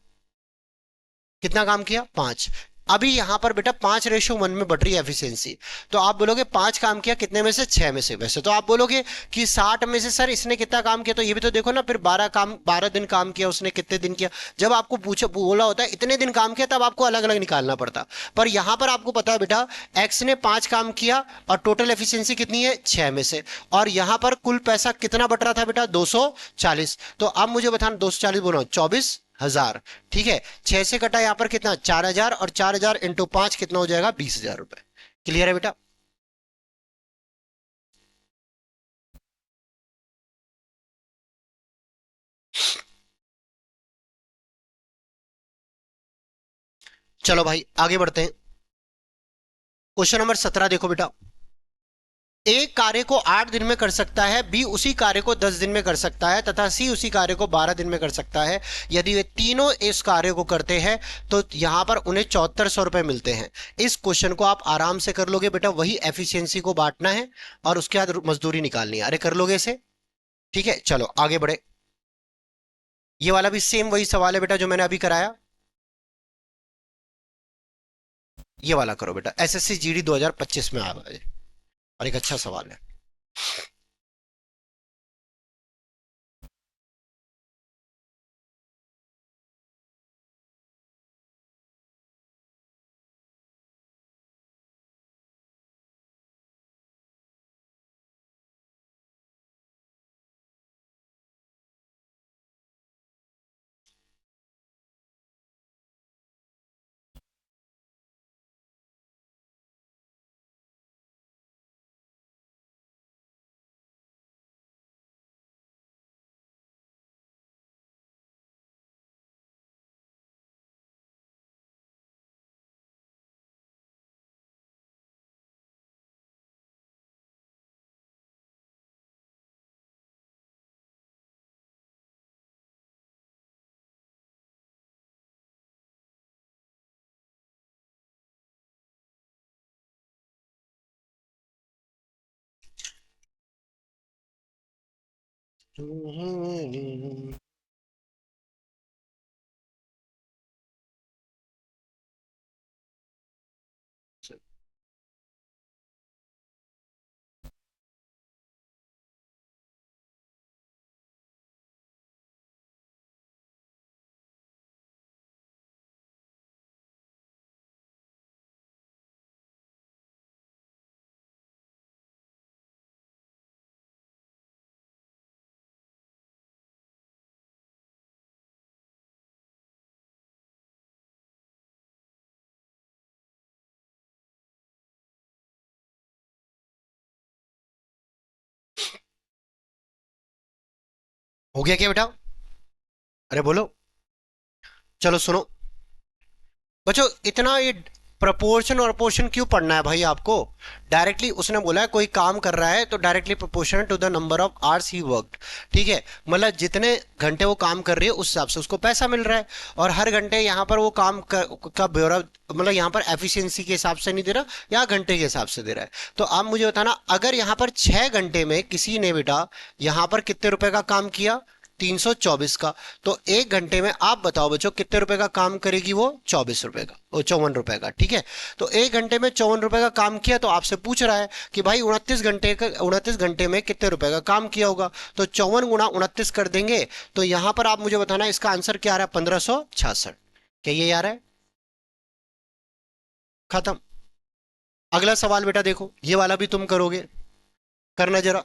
Speaker 1: कितना काम किया? 5। अभी यहां पर बेटा 5:1 में बढ़ रही है एफिशिएंसी। तो आप बोलोगे 5 काम किया कितने में से? 6 में से। वैसे तो आप बोलोगे कि 60 में से सर इसने कितना काम किया, तो ये भी तो देखो ना, फिर 12 दिन काम किया उसने, कितने दिन किया। जब आपको पूछा बोला होता है इतने दिन काम किया, तब आपको अलग अलग निकालना पड़ता। पर यहां पर आपको पता है बेटा, एक्स ने 5 काम किया और टोटल एफिशिएंसी कितनी है? 6 में से। और यहां पर कुल पैसा कितना बट रहा था बेटा? 240। तो अब मुझे बताना, 240 बोलो, 24,000, ठीक है। 6 से कटा यहां पर कितना? 4,000, और 4,000 इंटू 5 कितना हो जाएगा? 20,000 रुपए। क्लियर है बेटा? चलो भाई आगे बढ़ते हैं। क्वेश्चन नंबर 17 देखो बेटा। ए कार्य को 8 दिन में कर सकता है, बी उसी कार्य को 10 दिन में कर सकता है, तथा सी उसी कार्य को 12 दिन में कर सकता है। यदि वे तीनों इस कार्य को करते हैं तो यहां पर उन्हें 7400 रुपए मिलते हैं। इस क्वेश्चन को आप आराम से कर लोगे बेटा, वही एफिशिएंसी को बांटना है और उसके बाद मजदूरी निकालनी है। अरे कर लोगे इसे, ठीक है। चलो आगे बढ़े। ये वाला भी सेम वही सवाल है बेटा जो मैंने अभी कराया। ये वाला करो बेटा, एसएससी जीडी 2025 में आ रहा है और एक अच्छा सवाल है। हो गया क्या बेटा? अरे बोलो। चलो सुनो बच्चों, इतना ये प्रपोर्शन और अपोर्शन क्यों पढ़ना है भाई आपको? डायरेक्टली उसने बोला है कोई काम कर रहा है तो directly proportional to the number of hours he worked. ठीक है, मतलब जितने घंटे वो काम कर रही है उस हिसाब से उसको पैसा मिल रहा है। और हर घंटे यहाँ पर वो का ब्यौरा, मतलब यहाँ पर एफिशिएंसी के हिसाब से नहीं दे रहा, यहाँ घंटे के हिसाब से दे रहा है। तो आप मुझे बताना, अगर यहाँ पर 6 घंटे में किसी ने बेटा यहाँ पर कितने रुपए का काम किया? 324 का। तो 1 घंटे में आप बताओ बच्चों कितने रुपए का काम करेगी वो? 24 रुपए का, वो 54 रुपए का। ठीक है, तो 1 घंटे में 54 रुपए का काम किया, तो आपसे पूछ रहा है कि भाई 29 घंटे में कितने रुपए का काम किया होगा? तो 54 × 29 कर देंगे। तो यहां पर आप मुझे बताना इसका आंसर क्या आ रहा है? 1566। क्या ये आ रहा है? खत्म। अगला सवाल बेटा देखो, ये वाला भी तुम करोगे, करना जरा।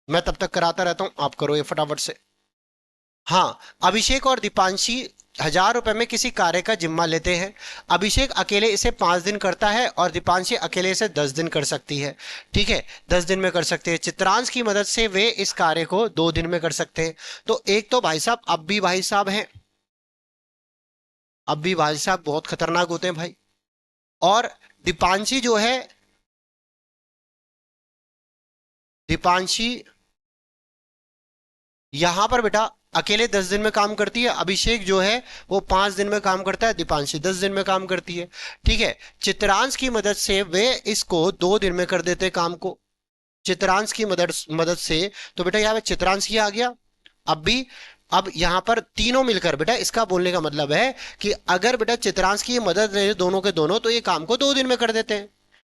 Speaker 1: मैं तब तक कराता रहता हूं, आप करो ये फटाफट से। हाँ, अभिषेक और दीपांशी 1000 रुपए में किसी कार्य का जिम्मा लेते हैं। अभिषेक अकेले इसे 5 दिन करता है और दीपांशी अकेले इसे 10 दिन कर सकती है। ठीक है, 10 दिन में कर सकते हैं। चित्रांश की मदद से वे इस कार्य को 2 दिन में कर सकते हैं। तो एक तो भाई साहब अब भी भाई साहब हैं, अब भी भाई साहब बहुत खतरनाक होते हैं भाई। और दीपांशी जो है, दीपांशी यहां पर बेटा अकेले 10 दिन में काम करती है। अभिषेक जो है वो 5 दिन में काम करता है, दीपांशी 10 दिन में काम करती है। ठीक है, चित्रांश की मदद से वे इसको 2 दिन में कर देते काम को। चित्रांश की मदद मदद से, तो बेटा यहाँ पे चित्रांश ही आ गया। अब भी, अब यहां पर तीनों मिलकर बेटा, इसका बोलने का मतलब है कि अगर बेटा चित्रांश की मदद ले दोनों के दोनों, तो ये काम को 2 दिन में कर देते हैं।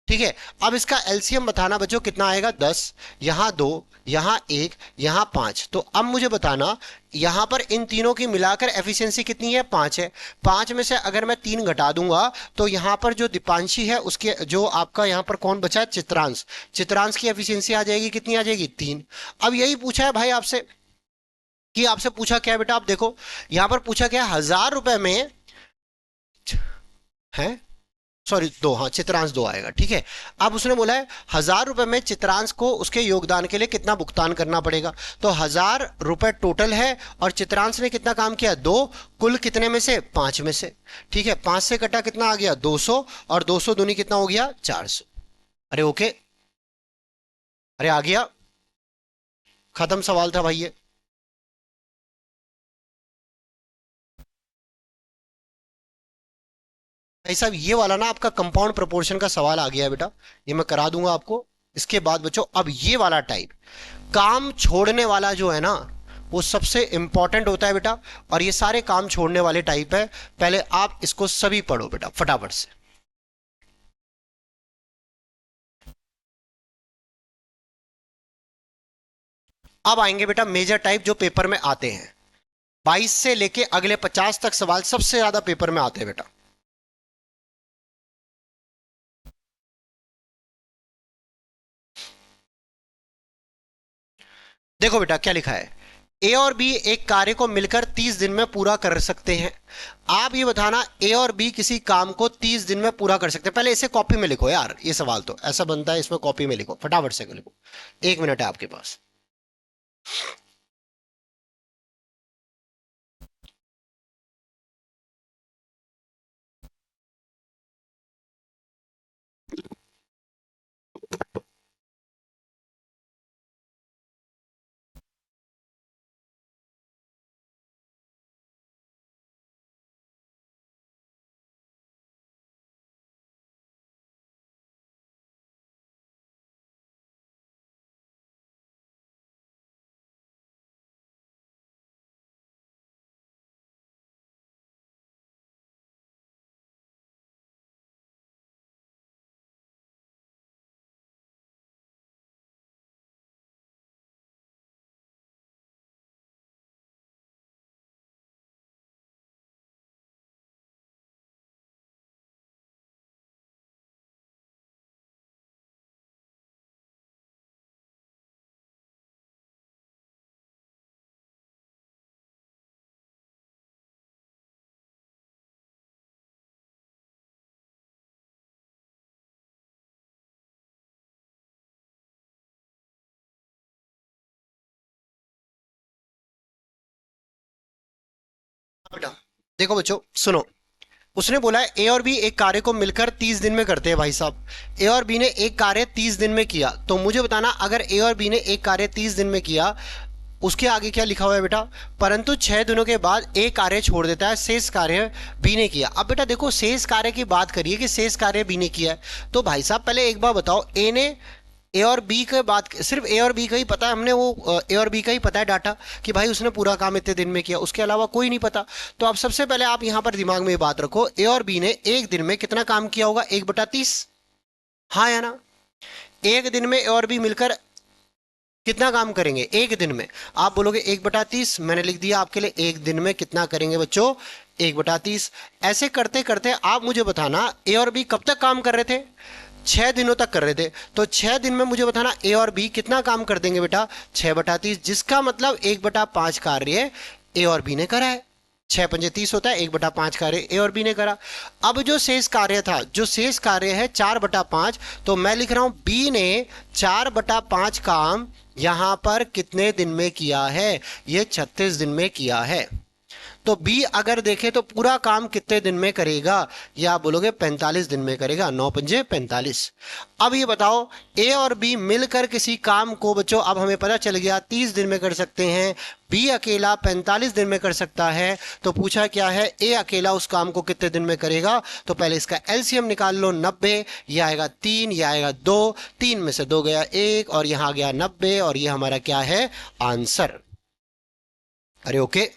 Speaker 1: ठीक है, अब इसका एलसीएम बताना बच्चों कितना आएगा? 10, यहां 2, यहां 1, यहां 5। तो अब मुझे बताना, यहां पर इन तीनों की मिलाकर एफिशिएंसी कितनी है? 5 है। 5 में से अगर मैं 3 घटा दूंगा, तो यहां पर जो दीपांशी है उसके, जो आपका यहां पर कौन बचा है? चित्रांश। चित्रांश की एफिशिएंसी आ जाएगी कितनी? आ जाएगी 3। अब यही पूछा है भाई आपसे, कि आपसे पूछा क्या है बेटा? आप देखो, यहां पर पूछा क्या है? 1000 रुपए में है, सॉरी 2, हाँ चित्रांश 2 आएगा। ठीक है, अब उसने बोला है 1000 रुपए में चित्रांश को उसके योगदान के लिए कितना भुगतान करना पड़ेगा। तो 1000 रुपए टोटल है और चित्रांश ने कितना काम किया? 2। कुल कितने में से? 5 में से। ठीक है, 5 से कटा कितना आ गया? 200। और 200 दूनी कितना हो गया? 400। अरे ओके, अरे आ गया, खत्म सवाल था भाई ये। भाई साहब ये वाला ना आपका कंपाउंड प्रोपोर्शन का सवाल आ गया है बेटा, ये मैं करा दूंगा आपको। इसके बाद बच्चों अब ये वाला टाइप, काम छोड़ने वाला जो है ना, वो सबसे इंपॉर्टेंट होता है बेटा। और ये सारे काम छोड़ने वाले टाइप है। पहले आप इसको सभी पढ़ो बेटा फटाफट से। अब आएंगे बेटा मेजर टाइप जो पेपर में आते हैं। 22 से लेके अगले 50 तक सवाल सबसे ज्यादा पेपर में आते हैं बेटा। देखो बेटा क्या लिखा है, ए और बी एक कार्य को मिलकर 30 दिन में पूरा कर सकते हैं। आप ये बताना, ए और बी किसी काम को 30 दिन में पूरा कर सकते हैं। पहले इसे कॉपी में लिखो यार, ये सवाल तो ऐसा बनता है, इसमें कॉपी में लिखो फटाफट से लिखो। 1 मिनट है आपके पास। बेटा देखो बच्चों सुनो, उसने बोला है ए और बी एक कार्य को मिलकर 30 दिन में करते हैं भाई साहब। ए और बी ने एक कार्य 30 दिन में किया, तो मुझे बताना अगर ए और बी ने एक कार्य 30 दिन में किया, उसके आगे क्या लिखा हुआ है बेटा, परंतु 6 दिनों के बाद ए कार्य छोड़ देता है, शेष कार्य बी ने किया। अब बेटा देखो शेष कार्य की बात करिए कि शेष कार्य बी ने किया है, तो भाई साहब पहले एक बार बताओ, ए ने ए और बी के बात सिर्फ ए और बी का ही पता है, हमने वो ए और बी का ही पता है डाटा कि भाई उसने पूरा काम इतने दिन में किया, उसके अलावा कोई नहीं पता। तो अब सबसे पहले आप यहां पर दिमाग में ये बात रखो, ए और बी ने एक दिन में कितना काम किया होगा, 1/30। हाँ या ना, एक दिन में ए और बी मिलकर कितना काम करेंगे एक दिन में। आप बोलोगे 1/30, मैंने लिख दिया आपके लिए, एक दिन में कितना करेंगे बच्चों, 1/30। ऐसे करते करते आप मुझे बताना ए और बी कब तक काम कर रहे थे, 6 दिनों तक कर रहे थे। तो 6 दिन में मुझे बताना ए और बी कितना काम कर देंगे बेटा, 6/30, जिसका मतलब 1/5 कार्य ए और बी ने करा है। 6×5 होता है, 1/5 कार्य ए और बी ने करा। अब जो शेष कार्य था, जो शेष कार्य है 4/5, तो मैं लिख रहा हूं बी ने 4/5 काम यहां पर कितने दिन में किया है, ये 36 दिन में किया है। तो बी अगर देखे तो पूरा काम कितने दिन में करेगा, या आप बोलोगे 45 दिन में करेगा, 9×5 = 45। अब ये बताओ ए और बी मिलकर किसी काम को बच्चों, अब हमें पता चल गया 30 दिन में कर सकते हैं, बी अकेला 45 दिन में कर सकता है। तो पूछा क्या है, ए अकेला उस काम को कितने दिन में करेगा, तो पहले इसका एलसीएम निकाल लो, 90, ये आएगा 3, ये आएगा 2, 3 में से 2 गया 1, और यहां गया 90, और ये हमारा क्या है आंसर। अरे ओके,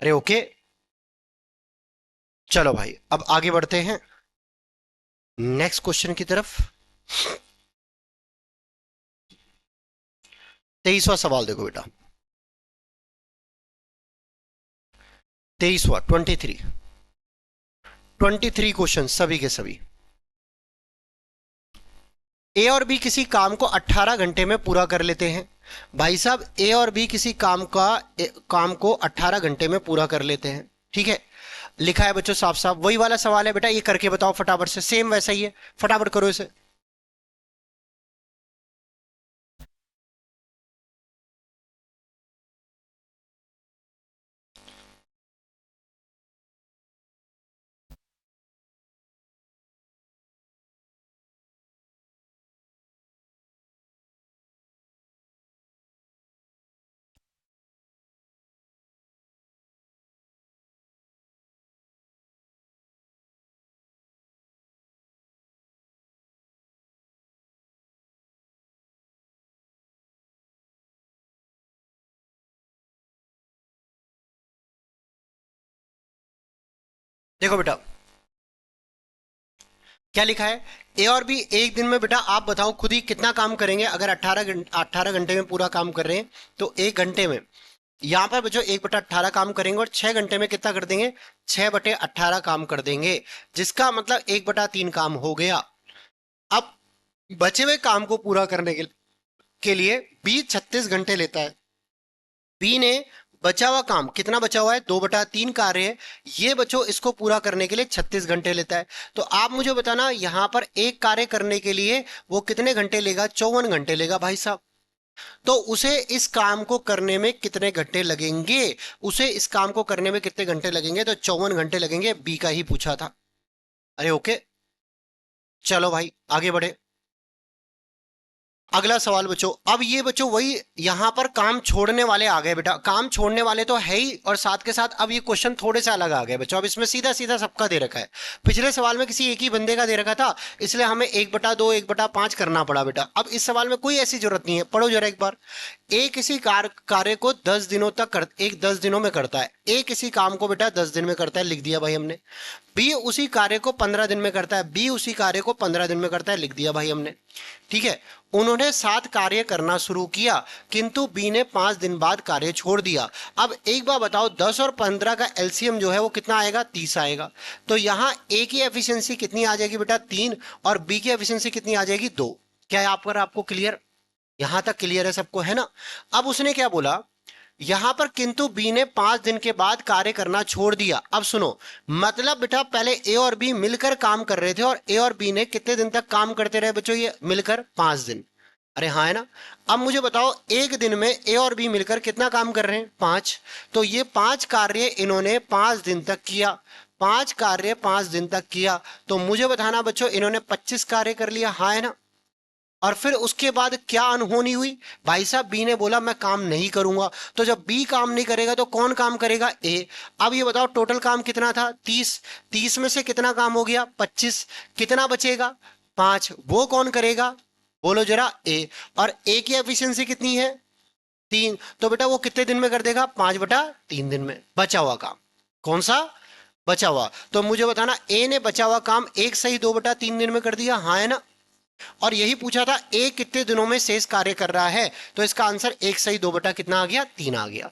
Speaker 1: अरे ओके, चलो भाई अब आगे बढ़ते हैं नेक्स्ट क्वेश्चन की तरफ। 23वां सवाल देखो बेटा, 23वां 23 क्वेश्चन सभी के सभी। ए और बी किसी काम को 18 घंटे में पूरा कर लेते हैं। भाई साहब ए और बी किसी काम को 18 घंटे में पूरा कर लेते हैं, ठीक है। लिखा है बच्चों साफ साफ, वही वाला सवाल है बेटा, ये करके बताओ फटाफट से, सेम वैसा ही है, फटाफट करो इसे। देखो बेटा क्या लिखा है, ए और बी एक दिन में बेटा आप बताओ खुद ही कितना काम करेंगे, अगर 18 घंटे में पूरा काम कर रहे हैं तो 1 घंटे में यहां पर बच्चों 1/18 काम करेंगे, और 6 घंटे में कितना कर देंगे, 6/18 काम कर देंगे, जिसका मतलब 1/3 काम हो गया। अब बचे हुए काम को पूरा करने के लिए बी 36 घंटे लेता है। बी ने बचा हुआ काम कितना बचा हुआ है, 2/3 कार्य है, ये बच्चों इसको पूरा करने के लिए 36 घंटे लेता है। तो आप मुझे बताना यहां पर एक कार्य करने के लिए वो कितने घंटे लेगा, 54 घंटे लेगा भाई साहब। तो उसे इस काम को करने में कितने घंटे लगेंगे, उसे इस काम को करने में कितने घंटे लगेंगे, तो 54 घंटे लगेंगे, बी का ही पूछा था। अरे ओके, चलो भाई आगे बढ़े। अगला सवाल बच्चों, अब ये बच्चों वही यहां पर काम छोड़ने वाले आ गए बेटा, काम छोड़ने वाले तो है ही, और साथ के साथ अब ये क्वेश्चन थोड़े से अलग आ गए बच्चों। अब इसमें सीधा सीधा सबका दे रखा है, पिछले सवाल में किसी एक ही बंदे का दे रखा था, इसलिए हमें 1/2 1/5 करना पड़ा बेटा। अब इस सवाल में कोई ऐसी जरूरत नहीं है, पढ़ो जरा एक बार। ए किसी कार्य को 10 दिनों तक एक 10 दिनों में करता है, ए किसी काम को बेटा 10 दिन में करता है, लिख दिया भाई हमने। बी उसी कार्य को 15 दिन में करता है, बी उसी कार्य को 15 दिन में करता है, लिख दिया भाई हमने, ठीक है। उन्होंने 7 कार्य करना शुरू किया, किंतु बी ने 5 दिन बाद कार्य छोड़ दिया। अब एक बार बताओ 10 और 15 का एलसीएम जो है वो कितना आएगा, 30 आएगा। तो यहां ए की एफिशिएंसी कितनी आ जाएगी बेटा, 3, और बी की एफिशिएंसी कितनी आ जाएगी, 2। क्या है आपको क्लियर, यहां तक क्लियर है सबको, है ना। अब उसने क्या बोला, यहां पर किंतु बी ने 5 दिन के बाद कार्य करना छोड़ दिया। अब सुनो, मतलब बेटा पहले ए और बी मिलकर काम कर रहे थे, और ए और बी ने कितने दिन तक काम करते रहे बच्चों, ये मिलकर 5 दिन। अरे हाँ है ना। अब मुझे बताओ एक दिन में ए और बी मिलकर कितना काम कर रहे हैं, 5। तो ये 5 कार्य इन्होंने 5 दिन तक किया, 5 कार्य 5 दिन तक किया। तो मुझे बताना बच्चों, इन्होंने 25 कार्य कर लिया, हाँ है ना। और फिर उसके बाद क्या अनहोनी हुई, भाई साहब बी ने बोला मैं काम नहीं करूंगा। तो जब बी काम नहीं करेगा तो कौन काम करेगा, ए। अब ये बताओ टोटल काम कितना था, 30। 30 में से कितना काम हो गया, 25। कितना बचेगा, 5। वो कौन करेगा, बोलो जरा, ए। और ए की एफिशिएंसी कितनी है, 3। तो बेटा वो कितने दिन में कर देगा, 5/3 दिन में। बचा हुआ काम कौन सा, बचा हुआ। तो मुझे बताना ए ने बचा हुआ काम 1/2/3 दिन में कर दिया, हाँ है ना। और यही पूछा था ए कितने दिनों में शेष कार्य कर रहा है, तो इसका आंसर 1/2 कितना आ गया, 3 आ गया।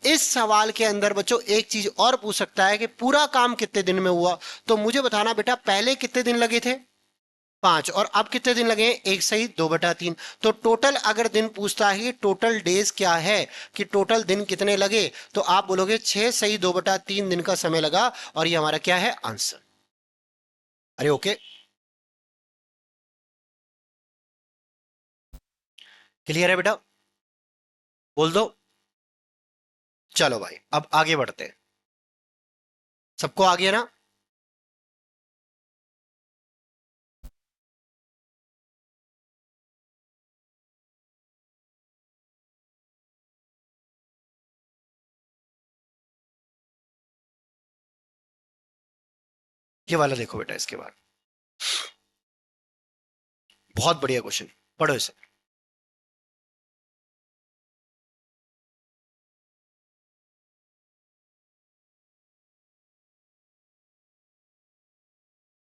Speaker 1: इस सवाल के अंदर बच्चों एक चीज और पूछ सकता है कि पूरा काम कितने दिन में हुआ। तो मुझे बताना बेटा पहले कितने दिन लगे थे, 5, और अब कितने दिन लगे हैं, 1/2/3। तो टोटल अगर दिन पूछता है कि टोटल डेज क्या है, कि टोटल दिन कितने लगे, तो आप बोलोगे 6/2/3 दिन का समय लगा, और ये हमारा क्या है, आंसर। अरे ओके, क्लियर है बेटा, बोल दो। चलो भाई अब आगे बढ़ते हैं, सबको आ गया ना। ये वाला देखो बेटा, इसके बाद बहुत बढ़िया क्वेश्चन, पढ़ो इसे।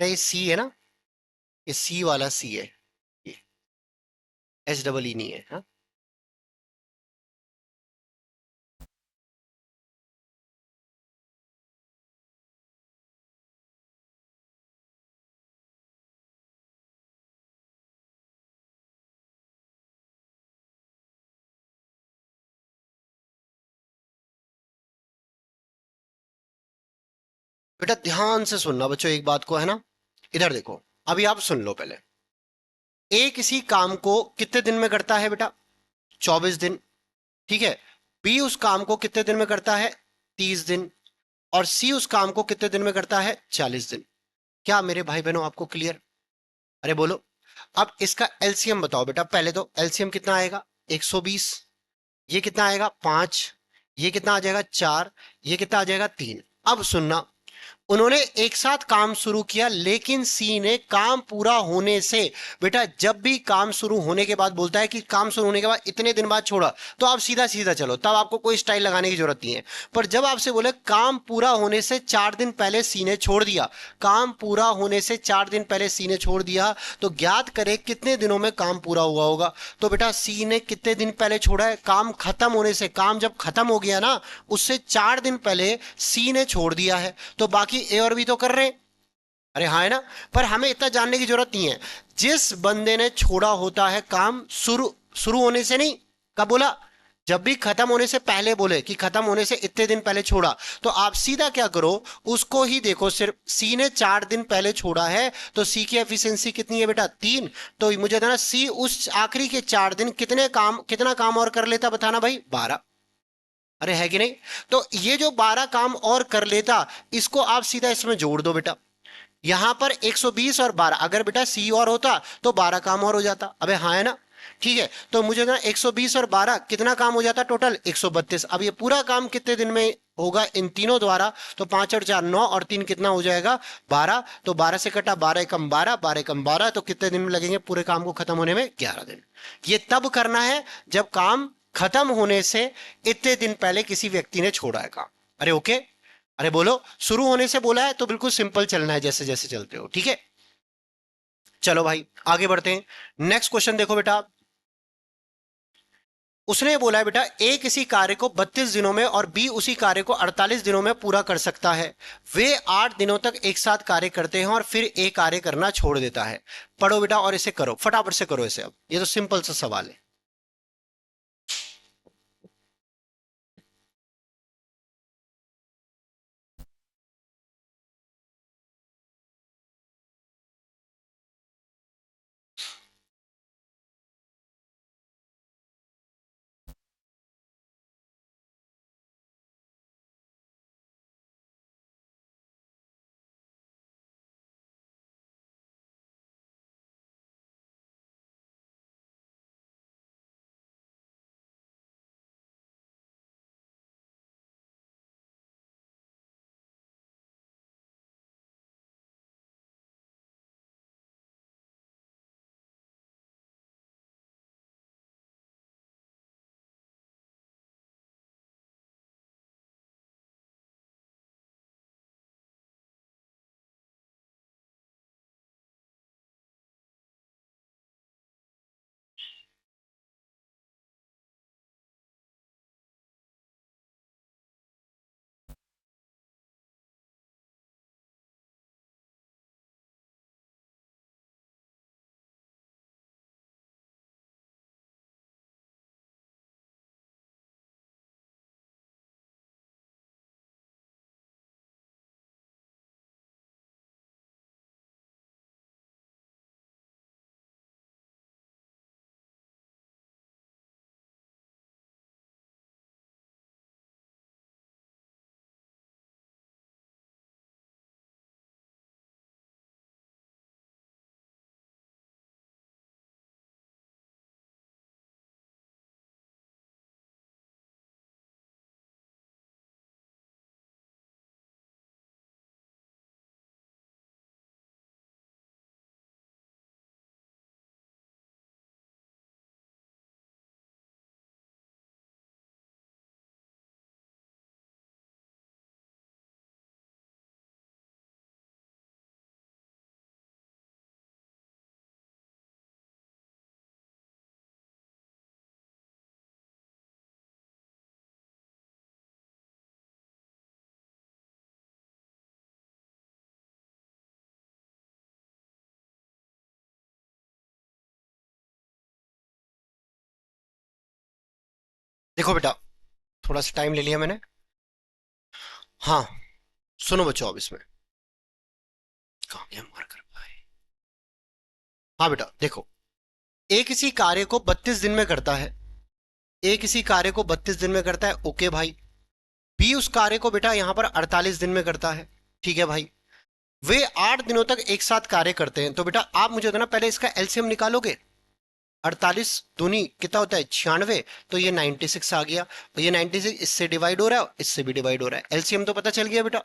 Speaker 1: ये सी है ना, ये सी वाला सी है, ये HEE नहीं है, हाँ। बेटा ध्यान से सुनना बच्चों एक बात को, है ना। इधर देखो, अभी आप सुन लो पहले। ए किसी काम को कितने दिन में करता है बेटा, 24 दिन, ठीक है। बी उस काम को कितने दिन में करता है, 30 दिन। और सी उस काम को कितने दिन में करता है, 40 दिन। क्या मेरे भाई बहनों आपको क्लियर, अरे बोलो। अब इसका एलसीएम बताओ बेटा, पहले तो एलसीएम कितना आएगा, 120। ये कितना आएगा, 5। ये कितना आ जाएगा, 4। ये कितना आ जाएगा, 3। अब सुनना, उन्होंने एक साथ काम शुरू किया, लेकिन सी ने काम पूरा होने से, बेटा जब भी काम शुरू होने के बाद बोलता है कि काम शुरू होने के बाद इतने दिन बाद छोड़ा, तो आप सीधा सीधा चलो, तब आपको कोई स्टाइल लगाने की जरूरत नहीं है। पर जब आपसे बोले काम पूरा होने से 4 दिन पहले सी ने छोड़ दिया, काम पूरा होने से 4 दिन पहले सी ने छोड़ दिया, तो ज्ञात करें कितने दिनों में काम पूरा हुआ होगा। तो बेटा सी ने कितने दिन पहले छोड़ा है, काम खत्म होने से, काम जब खत्म हो गया ना, उससे 4 दिन पहले सी ने छोड़ दिया है। तो बाकी ए और बी तो कर रहे हैं, अरे हाँ है ना। पर हमें इतना जानने की जरूरत नहीं है, जिस बंदे ने छोड़ा होता है काम, शुरू शुरू होने से नहीं, कब बोला, जब भी खत्म होने से पहले बोले कि खत्म होने से इतने दिन पहले छोड़ा, तो आप सीधा क्या करो, उसको ही देखो। सिर्फ सी ने 4 दिन पहले छोड़ा है, तो सी की एफिशिएंसी कितनी है बेटा, 3। तो मुझे देना सी उस आखिरी के 4 दिन कितना काम और कर लेता, बताना भाई, 12। अरे है कि नहीं। तो ये जो 12 काम और कर लेता, इसको आप सीधा इसमें जोड़ दो बेटा। यहां पर 120 और 12, अगर बेटा सी और होता तो 12 काम और हो जाता, अबे हाँ है ना। ठीक है, तो मुझे ना 120 और 12 कितना काम हो जाता, टोटल 132। अब ये पूरा काम कितने दिन में होगा इन तीनों द्वारा, तो 5 और 4 9, और 3 कितना हो जाएगा, 12। तो 12 से कटा 12 एकम 12, 12 एकम 12, तो कितने दिन में लगेंगे पूरे काम को खत्म होने में, 11 दिन। ये तब करना है जब काम खत्म होने से इतने दिन पहले किसी व्यक्ति ने छोड़ा है काम। अरे ओके, अरे बोलो, शुरू होने से बोला है तो बिल्कुल सिंपल चलना है, जैसे जैसे चलते हो, ठीक है। चलो भाई आगे बढ़ते हैं, नेक्स्ट क्वेश्चन देखो बेटा। उसने बोला है बेटा ए किसी कार्य को 32 दिनों में और बी उसी कार्य को 48 दिनों में पूरा कर सकता है। वे 8 दिनों तक एक साथ कार्य करते हैं और फिर ए कार्य करना छोड़ देता है। पढ़ो बेटा और इसे करो, फटाफट से करो इसे। अब ये तो सिंपल सा सवाल है। देखो बेटा, थोड़ा सा टाइम ले लिया मैंने। हाँ, सुनो बच्चों, अब इसमें कहाँ गया मार्कर भाई। हाँ बेटा देखो, ए किसी कार्य को 32 दिन में करता है। ए किसी कार्य को 32 दिन में करता है, ओके भाई। बी उस कार्य को बेटा यहां पर 48 दिन में करता है, ठीक है भाई। वे 8 दिनों तक एक साथ कार्य करते हैं, तो बेटा आप मुझे ना पहले इसका एलसीएम निकालोगे। 48 दूनी कितना होता है 96, तो ये 96 आ गया। और ये 96 इससे डिवाइड हो रहा है, इससे भी डिवाइड हो रहा है, एलसीएम तो पता चल गया बेटा।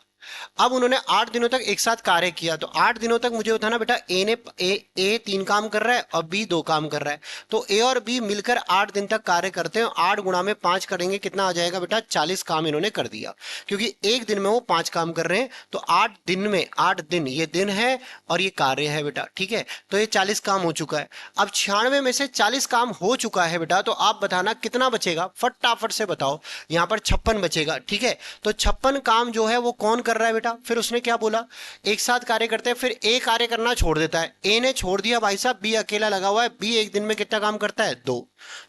Speaker 1: अब उन्होंने 8 दिनों तक एक साथ कार्य किया, तो 8 दिनों तक मुझे होता ना बेटा, ए 3 काम कर रहा है और बी 2 काम कर रहा है। तो ए और बी मिलकर 8 दिन तक कार्य करते हैं। 8 × 5 करेंगे, कितना आ जाएगा बेटा, 40 काम इन्होंने कर दिया। क्योंकि एक दिन में वो 5 काम कर रहे हैं, तो 8 दिन में, 8 दिन ये दिन है और ये कार्य है बेटा, ठीक है। तो ये 40 काम हो चुका है। अब 96 में से 40 काम हो चुका है बेटा, तो आप बताना कितना बचेगा, फटाफट से बताओ। यहां पर 56 बचेगा, ठीक है। तो 56 काम जो है वो कौन कर रहा है बेटा, फिर उसने क्या बोला, एक साथ कार्य करते हैं, फिर ए कार्य करना छोड़ देता है। ए ने छोड़ दिया भाई साहब, बी अकेला लगा हुआ है। बी एक दिन में कितना काम करता है, 2।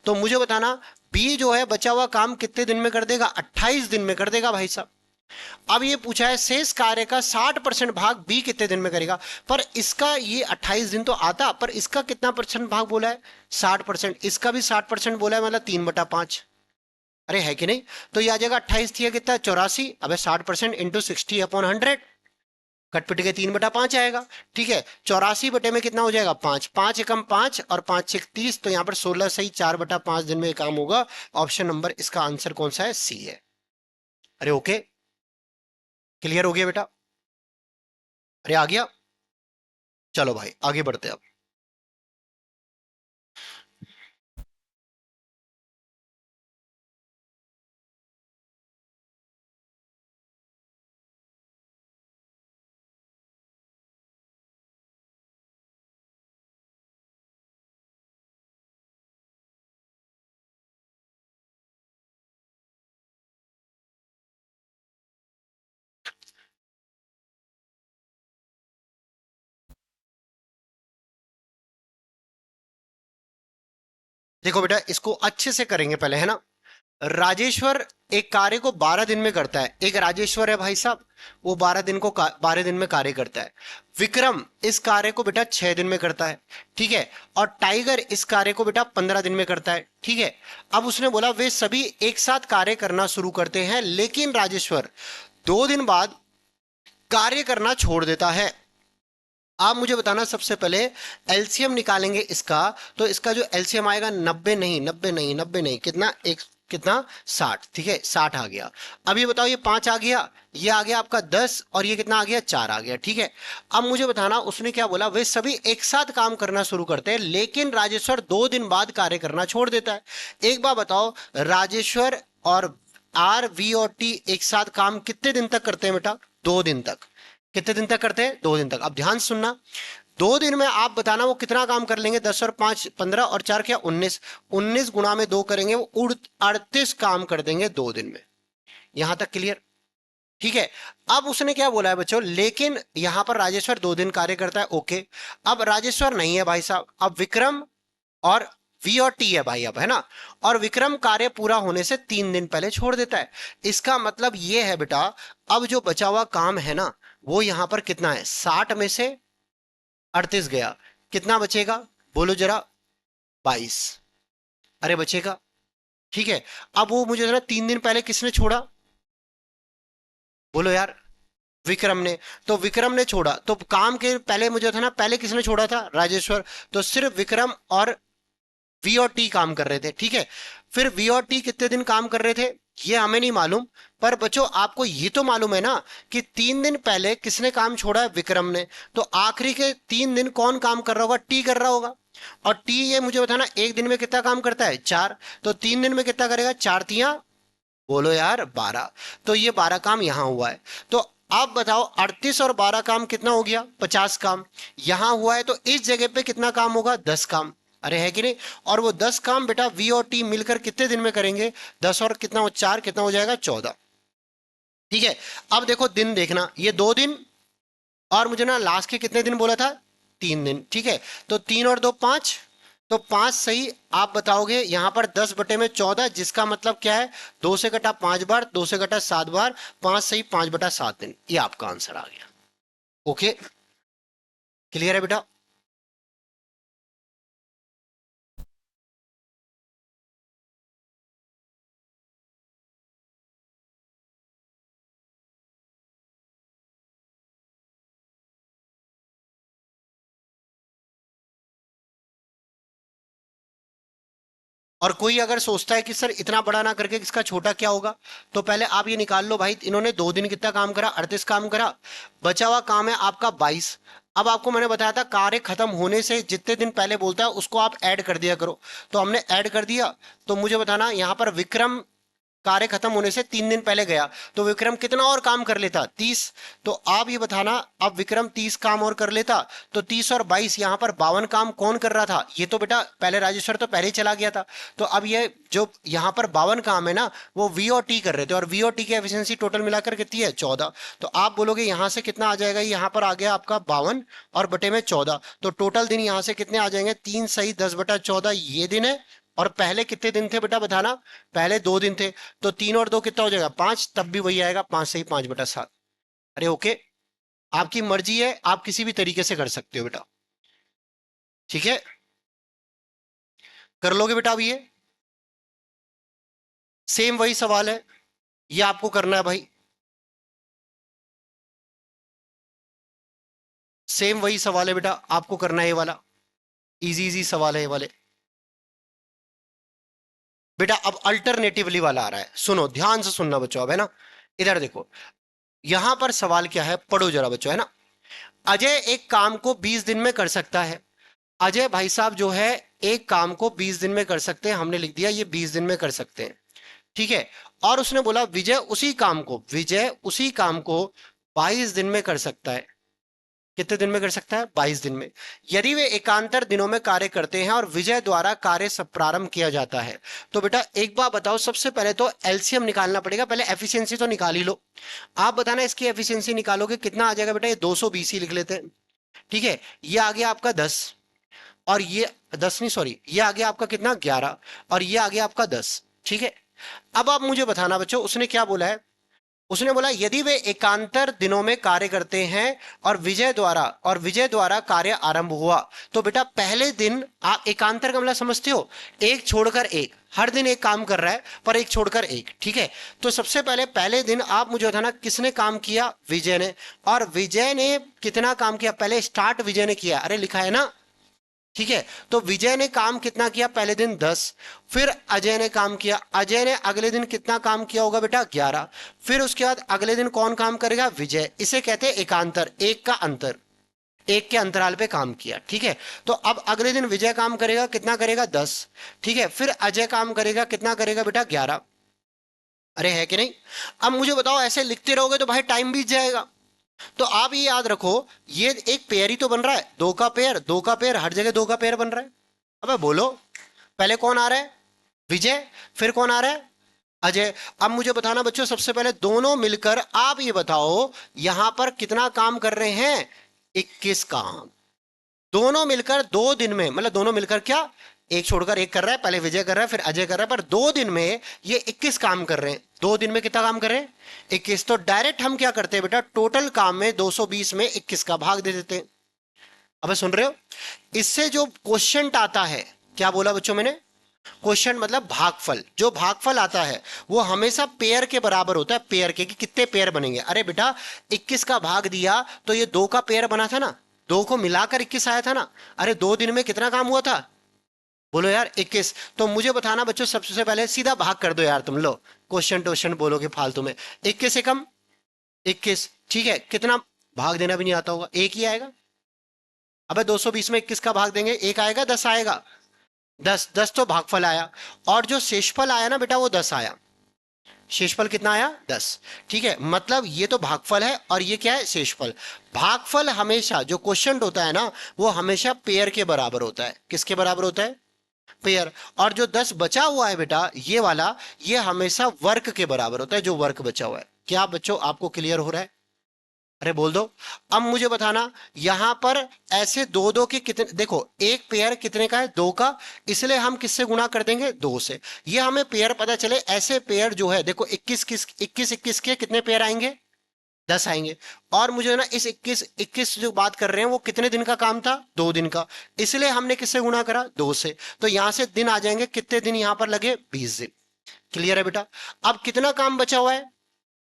Speaker 1: तो मुझे बताना, बी जो है बचा हुआ काम कितने दिन में कर देगा, 28 दिन में कर देगा भाई साहब। अब ये पूछा है शेष कार्य का 60% भाग बी कितने दिन में करेगा। पर इसका ये 28 दिन तो आता, पर इसका कितना परसेंट भाग बोला है, 60%। इसका भी 60% बोला है, मतलब 3/5। अरे है कि नहीं। तो ये आ जाएगा 28 थी कितना, 84। अब 60% इंटू 60/100, कटपिट के 3/5 आएगा, ठीक है। 84 में कितना हो जाएगा, 5। 5 एकम 5 और 5 एक 30, तो यहाँ पर 16 सही 4/5 दिन में काम होगा। ऑप्शन नंबर इसका आंसर कौन सा है, सी है। अरे ओके, क्लियर हो गया बेटा। अरे आ गया। चलो भाई आगे बढ़ते हैं अब। देखो बेटा, इसको अच्छे से करेंगे पहले, है ना। राजेश्वर एक कार्य को 12 दिन में करता है। एक राजेश्वर है भाई साहब, वो 12 दिन में कार्य करता है। विक्रम इस कार्य को बेटा 6 दिन में करता है, ठीक है। और टाइगर इस कार्य को बेटा 15 दिन में करता है, ठीक है। अब उसने बोला वे सभी एक साथ कार्य करना शुरू करते हैं, लेकिन राजेश्वर 2 दिन बाद कार्य करना छोड़ देता है। आप मुझे बताना सबसे पहले, एलसीएम निकालेंगे इसका, तो इसका जो एलसीएम आएगा 90 नहीं, कितना, एक कितना, 60, ठीक है, 60 आ गया। अब ये बताओ, ये 5 आ गया, ये आ गया आपका 10, और ये कितना आ गया, 4 आ गया, ठीक है। अब मुझे बताना उसने क्या बोला, वे सभी एक साथ काम करना शुरू करते हैं, लेकिन राजेश्वर 2 दिन बाद कार्य करना छोड़ देता है। एक बार बताओ, राजेश्वर और आर वी और टी एक साथ काम कितने दिन तक करते हैं बेटा, 2 दिन तक। कितने दिन तक करते हैं, 2 दिन तक। अब ध्यान सुनना, 2 दिन में आप बताना वो कितना काम कर लेंगे, 10 और 5 15 और 4 क्या 19। 19 गुणा में 2 करेंगे, वो 38 काम कर देंगे 2 दिन में। यहां तक क्लियर, ठीक है। अब उसने क्या बोला है बच्चों, लेकिन यहां पर राजेश्वर 2 दिन कार्य करता है, ओके। अब राजेश्वर नहीं है भाई साहब, अब विक्रम और वी और टी है भाई, अब है ना। और विक्रम कार्य पूरा होने से 3 दिन पहले छोड़ देता है। इसका मतलब ये है बेटा, अब जो बचा हुआ काम है ना, वो यहां पर कितना है, 60 में से 38 गया, कितना बचेगा, बोलो जरा, 22। अरे बचेगा, ठीक है। अब वो मुझे ना 3 दिन पहले किसने छोड़ा, बोलो यार, विक्रम ने। तो विक्रम ने छोड़ा, तो काम के पहले मुझे था ना, पहले किसने छोड़ा था, राजेश्वर। तो सिर्फ विक्रम और वी और टी काम कर रहे थे, ठीक है। फिर वी और टी कितने दिन काम कर रहे थे, ये हमें नहीं मालूम। पर बच्चों आपको ये तो मालूम है ना, कि 3 दिन पहले किसने काम छोड़ा है, विक्रम ने। तो आखिरी के 3 दिन कौन काम कर रहा होगा, टी कर रहा होगा। और टी ये मुझे बताना एक दिन में कितना काम करता है, 4। तो 3 दिन में कितना करेगा, 4 तियां, बोलो यार, 12। तो ये 12 काम यहां हुआ है। तो आप बताओ, 38 और 12 काम कितना हो गया, 50 काम यहां हुआ है। तो इस जगह पे कितना काम होगा, 10 काम। अरे है कि नहीं। और वो 10 काम बेटा वी और टी मिलकर कितने दिन में करेंगे, 10 और कितना हो 4, कितना हो जाएगा, 14, ठीक है। अब देखो दिन देखना, ये 2 दिन, और मुझे ना लास्ट के कितने दिन बोला था, 3 दिन, ठीक है। तो 3 और 2 5, तो 5 सही। आप बताओगे यहां पर 10/14, जिसका मतलब क्या है, 2 से कटा 5 बार, 2 से कटा 7 बार, 5 सही 5/7 दिन, ये आपका आंसर आ गया। ओके, क्लियर है बेटा? और कोई अगर सोचता है कि सर इतना बड़ा ना करके इसका छोटा क्या होगा, तो पहले आप ये निकाल लो भाई, इन्होंने 2 दिन कितना काम करा, 38 काम करा, बचा हुआ काम है आपका 22। अब आपको मैंने बताया था कार्य खत्म होने से जितने दिन पहले बोलता है उसको आप ऐड कर दिया करो, तो हमने ऐड कर दिया। तो मुझे बताना यहाँ पर विक्रम कार्य खत्म होने से 3 दिन पहले गया, तो विक्रम कितना और काम कर लेता, 30। तो आप ये बताना, अब विक्रम 30 काम और कर लेता, तो 30 और 22 यहाँ पर 52 काम कौन कर रहा था, ये तो बेटा पहले राजेश्वर तो पहले ही चला गया था। तो अब ये जो यहाँ पर 52 काम है ना, वो वी और टी कर रहे थे, और वी और टी की एफिशिएंसी टोटल मिलाकर कितनी है, 14। तो आप बोलोगे यहाँ से कितना आ जाएगा, यहाँ पर आ गया आपका 52 और बटे में 14, तो टोटल दिन यहाँ से कितने आ जाएंगे, 3 सही 10/14 ये दिन है। और पहले कितने दिन थे बेटा बताना, पहले 2 दिन थे, तो 3 और 2 कितना हो जाएगा, 5, तब भी वही आएगा, 5 से ही 5/7। अरे ओके, आपकी मर्जी है, आप किसी भी तरीके से कर सकते हो बेटा। ठीक है, कर लोगे बेटा अब ये? सेम वही सवाल है, ये आपको करना है भाई, सेम वही सवाल है बेटा, आपको करना है ये वाला, इजी इजी सवाल है ये वाले। बेटा अब अल्टरनेटिवली वाला आ रहा है, सुनो ध्यान से सुनना बच्चों, अब है ना, इधर देखो, यहां पर सवाल क्या है, पढ़ो जरा बच्चों, है ना। अजय एक काम को 20 दिन में कर सकता है। अजय भाई साहब जो है एक काम को 20 दिन में कर सकते हैं, हमने लिख दिया ये 20 दिन में कर सकते हैं, ठीक है। और उसने बोला विजय उसी काम को 22 दिन में कर सकता है। कितने दिन में कर सकता है, 22 दिन में। यदि वे एकांतर दिनों में कार्य करते हैं और विजय द्वारा कार्य सब प्रारंभ किया जाता है। तो बेटा एक बात बताओ, सबसे पहले तो एलसीएम निकालना पड़ेगा, पहले एफिशिएंसी तो निकाल ही लो। आप बताना इसकी एफिशिएंसी निकालोगे कितना आ जाएगा बेटा, ये 220 ही लिख लेते हैं, ठीक है। ये आ गया आपका 10, और ये 10 नहीं सॉरी, ये आ गया आपका कितना 11, और ये आ गया आपका 10, ठीक है। अब आप मुझे बताना बच्चों, उसने क्या बोला है, उसने बोला यदि वे एकांतर दिनों में कार्य करते हैं और विजय द्वारा कार्य आरंभ हुआ। तो बेटा पहले दिन, आप एकांतर का मतलब समझते हो, एक छोड़कर एक, हर दिन एक काम कर रहा है पर एक छोड़कर एक, ठीक है। तो सबसे पहले पहले दिन आप मुझे बताना किसने काम किया, विजय ने। और विजय ने कितना काम किया, पहले स्टार्ट विजय ने किया, अरे लिखा है ना, ठीक है। तो विजय ने काम कितना किया पहले दिन, 10। फिर अजय ने काम किया, अजय ने अगले दिन कितना काम किया होगा बेटा, 11। फिर उसके बाद अगले दिन कौन काम करेगा, विजय, इसे कहते हैं एकांतर, एक का अंतर, एक के अंतराल पे काम किया, ठीक है। तो अब अगले दिन विजय काम करेगा, कितना करेगा, 10, ठीक है। फिर अजय काम करेगा, कितना करेगा बेटा, 11। अरे है कि नहीं? अब मुझे बताओ, ऐसे लिखते रहोगे तो भाई टाइम बीत जाएगा। तो आप ये याद रखो, ये एक पेयर ही तो बन रहा है, दो का पेयर, दो का पेयर, हर जगह दो का पेयर बन रहा है। अबे बोलो, पहले कौन आ रहा है, विजय, फिर कौन आ रहा है, अजय। अब मुझे बताना बच्चों, सबसे पहले दोनों मिलकर आप ये बताओ यहां पर कितना काम कर रहे हैं, 21 काम। दोनों मिलकर 2 दिन में, मतलब दोनों मिलकर क्या, एक छोड़कर एक कर रहा है, पहले विजय कर रहा है फिर अजय कर रहा है, पर 2 दिन में ये 21 काम कर रहे हैं। 2 दिन में कितना काम कर रहे हैं, 21। तो डायरेक्ट हम क्या करते हैं बेटा, टोटल काम में 220 में 21 का भाग दे देते हैं। अबे सुन रहे हो, इससे जो क्वेश्चन आता है, क्या बोला बच्चों मैंने, क्वेश्चन मतलब भागफल, जो भागफल आता है वो हमेशा पेयर के बराबर होता है, पेयर के, कि कितने पेयर बनेंगे। अरे बेटा 21 का भाग दिया तो ये 2 का पेयर बना था ना, 2 को मिलाकर 21 आया था ना। अरे 2 दिन में कितना काम हुआ था, बोलो यार, 21। तो मुझे बताना बच्चों, सबसे पहले सीधा भाग कर दो यार, तुम लो क्वेश्चन टोश्चन बोलोगे फालतू में। 21 एकम 21, ठीक है, कितना, भाग देना भी नहीं आता होगा, एक ही आएगा। अबे 220 में 21 का भाग देंगे, एक आएगा, 10 आएगा, 10 10 तो भागफल आया। और जो शेषफल आया ना बेटा, वो 10 आया। शेषफल कितना आया, 10, ठीक है। मतलब ये तो भागफल है और ये क्या है, शेषफल। भागफल हमेशा, जो क्वेश्चन होता है ना, वो हमेशा पेयर के बराबर होता है। किसके बराबर होता है, पेयर। और जो 10 बचा हुआ है बेटा, ये वाला, ये हमेशा वर्क के बराबर होता है, जो वर्क बचा हुआ है। क्या बच्चों आपको क्लियर हो रहा है? अरे बोल दो। अब मुझे बताना, यहां पर ऐसे दो दो के कितने, देखो एक पेयर कितने का है, दो का, इसलिए हम किससे गुणा कर देंगे, दो से। ये हमें पेयर पता चले, ऐसे पेयर जो है देखो 21 के कितने पेयर आएंगे, 10 आएंगे। और मुझे ना इस 21 जो बात कर रहे हैं वो कितने दिन का काम था, 2 दिन का, इसलिए हमने किससे गुणा करा, दो से। तो यहां से दिन आ जाएंगे, कितने दिन यहां पर लगे, 20 दिन। क्लियर है बेटा। अब कितना काम बचा हुआ है,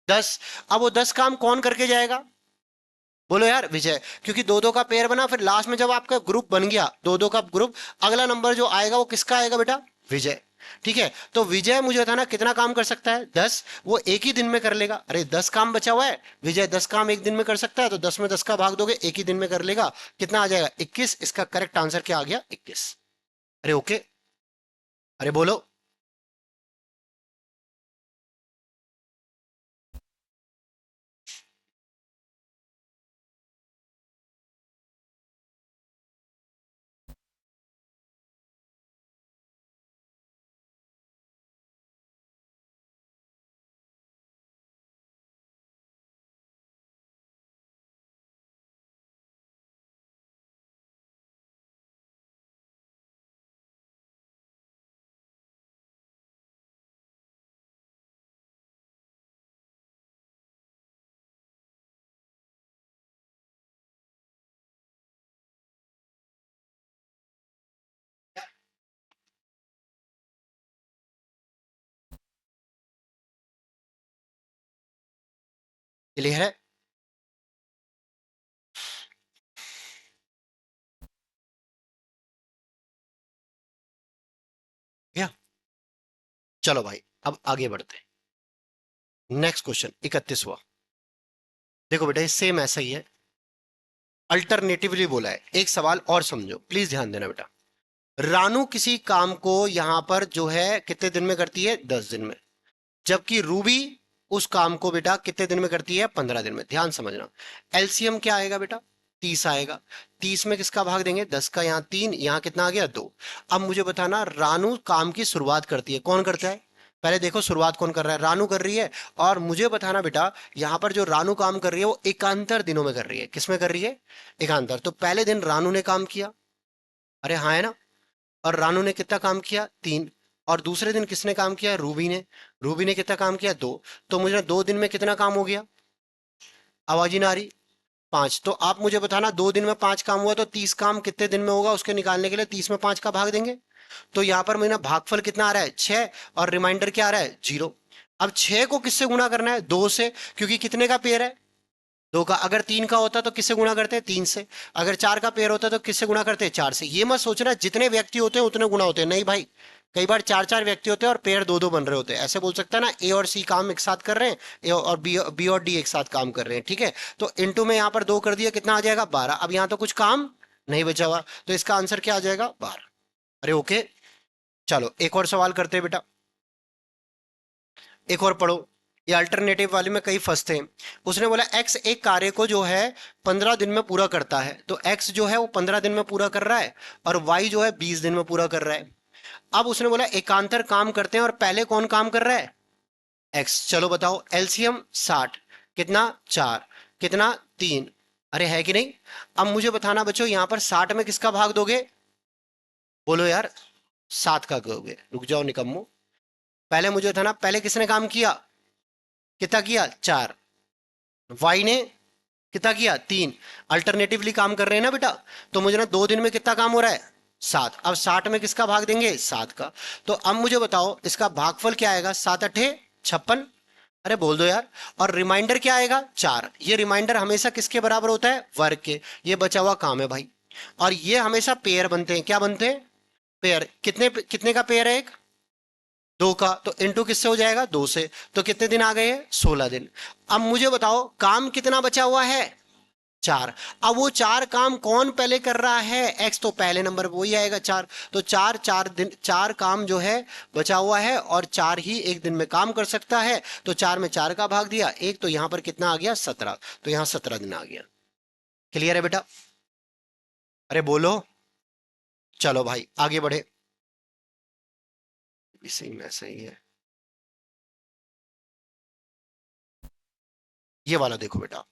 Speaker 1: 10। अब वो 10 काम कौन करके जाएगा, बोलो यार, विजय। क्योंकि दो दो का पेयर बना, फिर लास्ट में जब आपका ग्रुप बन गया, दो दो का ग्रुप, अगला नंबर जो आएगा वो किसका आएगा बेटा, विजय। ठीक है, तो विजय मुझे बताना कितना काम कर सकता है, 10। वो एक ही दिन में कर लेगा, अरे 10 काम बचा हुआ है, विजय 10 काम एक दिन में कर सकता है, तो 10 में 10 का भाग दोगे, एक ही दिन में कर लेगा। कितना आ जाएगा, 21। इसका करेक्ट आंसर क्या आ गया, 21। अरे ओके, अरे बोलो। क्लियर है। या चलो भाई, अब आगे बढ़ते हैं। नेक्स्ट क्वेश्चन 31वां। देखो बेटा ये सेम ऐसा ही है, अल्टरनेटिवली बोला है। एक सवाल और समझो, प्लीज ध्यान देना बेटा। रानू किसी काम को यहां पर जो है कितने दिन में करती है, 10 दिन में। जबकि रूबी उस काम को बेटा कितने दिन में करती है, 15 दिन में। ध्यान समझना, एलसीएम क्या आएगा बेटा, 30 आएगा। 30 में किसका भाग देंगे, 10 का, यहाँ 3, यहाँ कितना आ गया, 2। अब मुझे बताना, रानू काम की शुरुआत करती है, कौन करता है, पहले देखो शुरुआत कौन कर रहा है, रानू कर रही है। और मुझे बताना बेटा, यहां पर जो रानू काम कर रही है वो एकांतर दिनों में कर रही है, किसमें कर रही है, एकांतर। तो पहले दिन रानू ने काम किया, अरे हाँ है ना। और रानू ने कितना काम किया, 3। और दूसरे दिन किसने काम किया, रूबी ने। रूबी ने कितना काम किया, 2। तो मुझे ना 2 दिन में कितना काम हो गया, आवाज ही ना आ रही, 5। तो आप मुझे बताना, 2 दिन में 5 काम हुआ, तो 30 काम कितने दिन में होगा, उसके निकालने के लिए 30 में 5 का भाग देंगे। तो यहां पर मेरा भागफल कितना आ रहा है, 6। और रिमाइंडर क्या आ रहा है, 0। अब 6 को किससे गुणा करना है, 2 से। क्योंकि कितने का पेयर है, 2 का। अगर 3 का होता तो किससे गुणा करते हैं, 3 से। अगर 4 का पेयर होता तो किससे गुणा करते हैं, 4 से। ये मत सोचना जितने व्यक्ति होते हैं उतने गुणा होते हैं, नहीं भाई। कई बार 4 4 व्यक्ति होते हैं और पेयर 2 2 बन रहे होते हैं। ऐसे बोल सकता है ना, ए और सी काम एक साथ कर रहे हैं, ए और बी और डी एक साथ काम कर रहे हैं, ठीक है। तो इनटू में यहाँ पर 2 कर दिया, कितना आ जाएगा, 12। अब यहाँ तो कुछ काम नहीं बचा हुआ, तो इसका आंसर क्या आ जाएगा, 12। अरे ओके, चलो एक और सवाल करते हैं बेटा, एक और पढ़ो। ये अल्टरनेटिव वाले में कई फंसते हैं। उसने बोला एक्स एक कार्य को जो है 15 दिन में पूरा करता है, तो एक्स जो है वो 15 दिन में पूरा कर रहा है, और वाई जो है 20 दिन में पूरा कर रहा है। अब उसने बोला एकांतर काम करते हैं, और पहले कौन काम कर रहा है, एक्स। चलो बताओ, एलसीएम 60, कितना, 4, कितना, 3। अरे है कि नहीं। अब मुझे बताना बच्चों, यहां पर 60 में किसका भाग दोगे, बोलो यार, 7 का दोगे। रुक जाओ निकम्मो, पहले मुझे बताना, पहले किसने काम किया, कितना किया, 4। वाई ने कितना किया, 3। अल्टरनेटिवली काम कर रहे हैं ना बेटा। तो मुझे ना 2 दिन में कितना काम हो रहा है, 7। अब 60 में किसका भाग देंगे, 7 का। तो अब मुझे बताओ इसका भागफल क्या आएगा, 7 अठे 56। अरे बोल दो यार। और रिमाइंडर क्या आएगा, 4। ये रिमाइंडर हमेशा किसके बराबर होता है, वर्ग के। ये बचा हुआ काम है भाई। और ये हमेशा पेयर बनते हैं, क्या बनते हैं, पेयर। कितने कितने का पेयर है, एक, 2 का। तो इनटू किससे हो जाएगा, 2 से। तो कितने दिन आ गए, 16 दिन। अब मुझे बताओ काम कितना बचा हुआ है, 4। अब वो 4 काम कौन पहले कर रहा है, एक्स। तो पहले नंबर पे वही आएगा, 4। तो 4 4 दिन 4 काम जो है बचा हुआ है, और 4 ही एक दिन में काम कर सकता है। तो 4 में 4 का भाग दिया, एक। तो यहां पर कितना आ गया, 17। तो यहां 17 दिन आ गया। क्लियर है बेटा। अरे बोलो। चलो भाई आगे बढ़े, इसी में सही है। ये वाला देखो बेटा,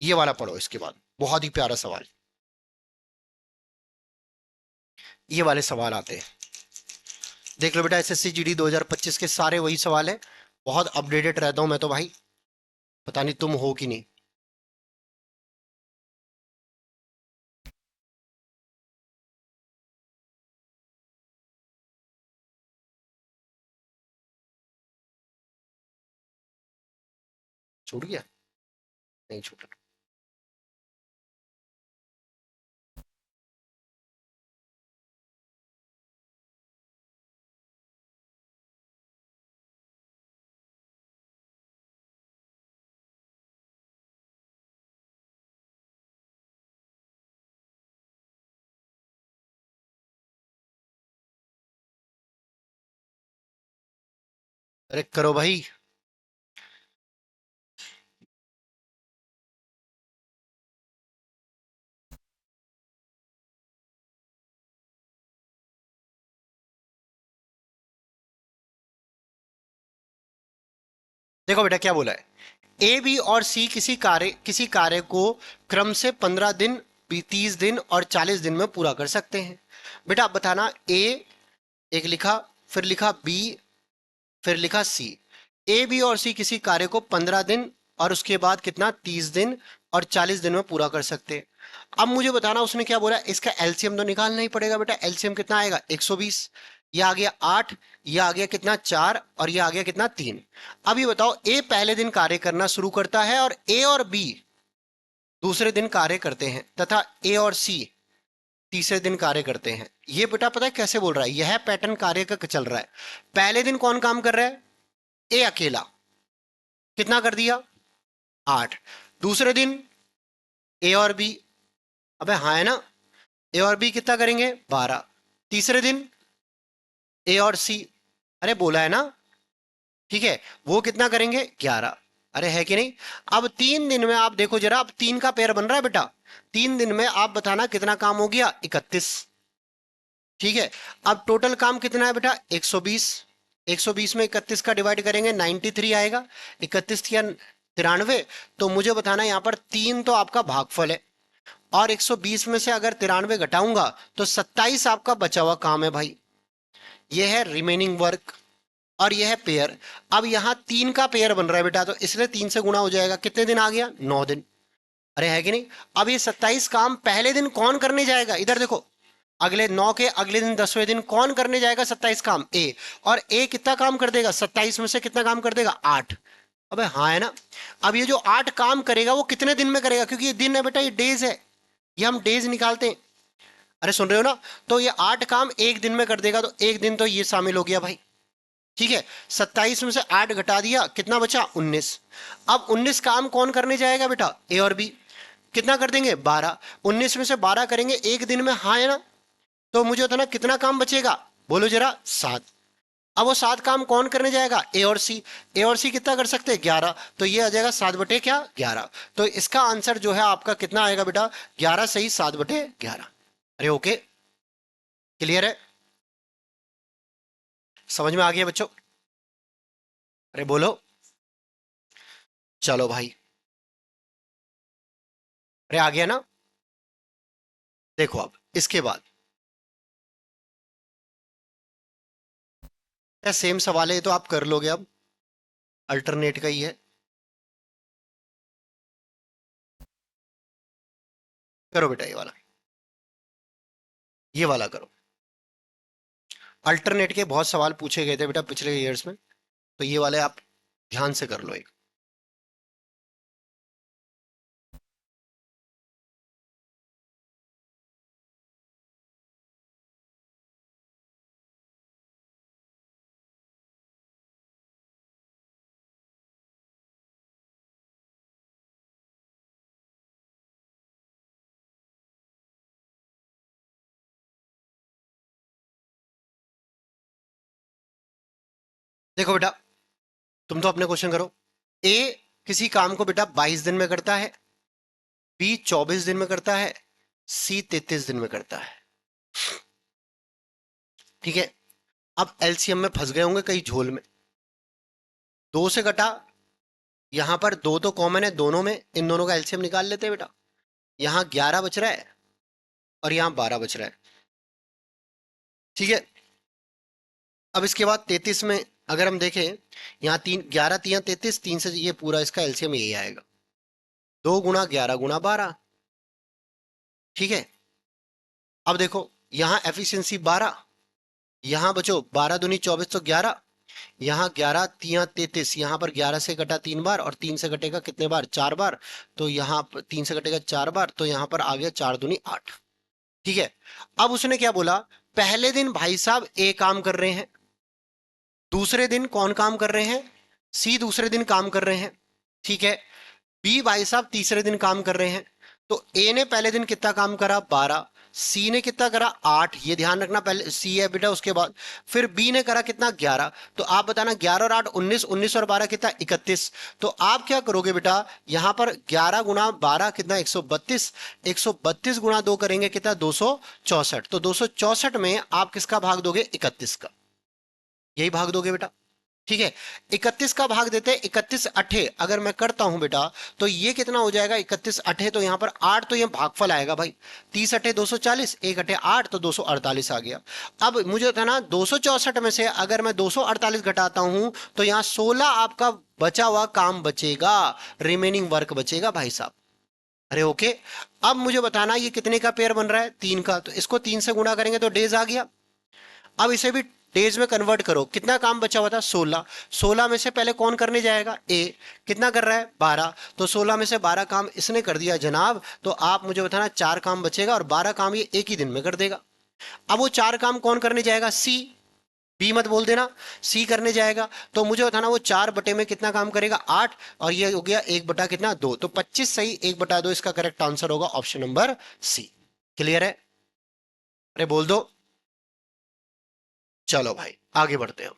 Speaker 1: ये वाला पढ़ो इसके बाद, बहुत ही प्यारा सवाल। ये वाले सवाल आते हैं, देख लो बेटा, एसएससी जीडी 2025 के सारे वही सवाल है। बहुत अपडेटेड रहता हूं मैं तो भाई, पता नहीं तुम हो कि नहीं। छूट गया? नहीं छूटा। अरे करो भाई। देखो बेटा क्या बोला है, ए बी और सी किसी कार्य को क्रम से 15 दिन, 30 दिन और 40 दिन में पूरा कर सकते हैं। बेटा आप बताना, ए एक लिखा, फिर लिखा बी, फिर लिखा सी। ए बी और सी किसी कार्य को 15 दिन और उसके बाद कितना, 30 दिन और 40 दिन में पूरा कर सकते हैं। अब मुझे बताना उसने क्या बोला, इसका एलसीएम तो निकालना ही पड़ेगा बेटा। एलसीएम कितना आएगा, 120। ये आ गया 8, ये आ गया कितना 4, और ये आ गया कितना 3। अब ये बताओ, ए पहले दिन कार्य करना शुरू करता है और ए और बी दूसरे दिन कार्य करते हैं, तथा ए और सी तीसरे दिन कार्य करते हैं। ये बेटा पता है कैसे बोल रहा है, यह पैटर्न कार्य का चल रहा है। पहले दिन कौन काम कर रहा है, ए अकेला, कितना कर दिया, 8। दूसरे दिन ए और बी, अबे हाँ है ना, ए और बी कितना करेंगे, 12। तीसरे दिन ए और सी, अरे बोला है ना, ठीक है, वो कितना करेंगे, 11। अरे है कि नहीं। अब 3 दिन में आप देखो जरा, अब 3 का पेयर बन रहा है बेटा। 3 दिन में आप बताना कितना काम हो गया, 31। ठीक है, अब टोटल काम कितना है बेटा, 120। 120 में 31 का डिवाइड करेंगे, 93 आएगा। 31 या 93। तो मुझे बताना यहाँ पर 3 तो आपका भागफल है, और 120 में से अगर 93 घटाऊंगा तो 27 आपका बचा हुआ काम है भाई। यह है रिमेनिंग वर्क, और यह है पेयर। अब यहां 3 का पेयर बन रहा है बेटा, तो इसलिए 3 से गुणा हो जाएगा, कितने दिन आ गया, 9 दिन। अरे है कि नहीं। अब ये 27 काम पहले दिन कौन करने जाएगा, इधर देखो, अगले 9 के अगले दिन 10वें दिन कौन करने जाएगा 27 काम, ए। और ए कितना काम कर देगा, 27 में से कितना काम कर देगा, 8। अबे हाँ है ना। अब ये जो 8 काम करेगा वो कितने दिन में करेगा, क्योंकि ये दिन है बेटा, ये डेज है, ये हम डेज निकालते हैं। अरे सुन रहे हो ना। तो ये 8 काम एक दिन में कर देगा, तो एक दिन तो ये शामिल हो गया भाई। ठीक है, 27 में से 8 घटा दिया, कितना बचा, 19। अब 19 काम कौन करने जाएगा बेटा, ए और बी, कितना कर देंगे, 12। 19 में से 12 करेंगे एक दिन में, हाँ है ना। तो मुझे बताना कितना काम बचेगा, बोलो जरा, 7। अब वो 7 काम कौन करने जाएगा, ए और सी। ए और सी कितना कर सकते हैं, 11। तो ये आ जाएगा 7/क्या, 11। तो इसका आंसर जो है आपका कितना आएगा बेटा, 11 सही 7/11। अरे ओके, क्लियर है, समझ में आ गया बच्चों। अरे बोलो, चलो भाई, अरे आ गया ना। देखो अब इसके बाद सेम सवाल है, ये तो आप कर लोगे अब, अल्टरनेट का ही है। करो बेटा ये वाला करो। अल्टरनेट के बहुत सवाल पूछे गए थे बेटा पिछले ईयर्स में, तो ये वाले आप ध्यान से कर लो एक। देखो बेटा, तुम तो अपने क्वेश्चन करो। ए किसी काम को बेटा 22 दिन में करता है, बी 24 दिन में करता है, सी 33 दिन में करता है। ठीक है, अब एलसीएम में फंस गए होंगे कहीं झोल में। 2 से घटा यहां पर दो तो कॉमन है दोनों में, इन दोनों का एलसीएम निकाल लेते हैं बेटा। यहाँ 11 बच रहा है और यहाँ 12 बच रहा है। ठीक है। अब इसके बाद 33 में अगर हम देखें, यहाँ तीन 11 3 33, तीन से ये पूरा इसका एलसीएम यही आएगा, 2 गुना 11 गुना 12। ठीक है। अब देखो यहाँ एफिशिएंसी 12, यहाँ बचो 12 दूनी 24 तो 11, यहाँ 11 3 33, यहाँ पर 11 से कटा 3 बार और 3 से कटेगा कितने बार, 4 बार। तो यहाँ 3 से कटेगा 4 बार, तो यहाँ पर आ गया 4 दूनी 8। ठीक है। अब उसने क्या बोला, पहले दिन भाई साहब ए काम कर रहे हैं, दूसरे दिन कौन काम कर रहे हैं, सी दूसरे दिन काम कर रहे हैं। ठीक है। बी भाई साहब तीसरे दिन काम कर रहे हैं। तो ए ने पहले दिन कितना काम करा, 12। सी ने कितना करा, 8। ये ध्यान रखना, पहले सी है बेटा, उसके बाद फिर बी ने करा कितना, 11। तो आप बताना 11 और 8 19, 19 और 12 कितना, 31। तो आप क्या करोगे बेटा, यहां पर 11 गुना 12 कितना, 132। 132 गुना 2 करेंगे कितना, 264। तो 264 में आप किसका भाग दोगे, 31 का, यही भाग दोगे बेटा। ठीक है। 31 का भाग देते हैं, 31 अठे अगर मैं करता हूं बेटा, तो ये कितना हो जाएगा, 31 अठे, तो यहां पर 8, तो ये भागफल आएगा भाई। 30 अठे 240, 1 अठे 8, तो 248 आ गया। अब मुझे था ना 264 में से अगर मैं 248 घटाता हूं, तो यहां 16 आपका बचा हुआ काम बचेगा, रिमेनिंग वर्क बचेगा भाई साहब। अरे ओके। अब मुझे बताना ये कितने का पेयर बन रहा है, 3 का, तो इसको 3 से गुणा करेंगे तो डेज आ गया। अब इसे भी डेज में कन्वर्ट करो, कितना काम बचा हुआ था, 16। 16 में से पहले कौन करने जाएगा, ए। कितना कर रहा है, 12। तो 16 में से 12 काम इसने कर दिया जनाब, तो आप मुझे बताना 4 काम बचेगा, और 12 काम ये एक ही दिन में कर देगा। अब वो 4 काम कौन करने जाएगा, सी। बी मत बोल देना, सी करने जाएगा। तो मुझे बताना वो 4 बटे में कितना काम करेगा, 8। और ये हो गया 1 बटा कितना, 2। तो 25 सही, 1 बटा 2 इसका करेक्ट आंसर होगा ऑप्शन नंबर सी। क्लियर है। अरे बोल दो। चलो भाई आगे बढ़ते हैं।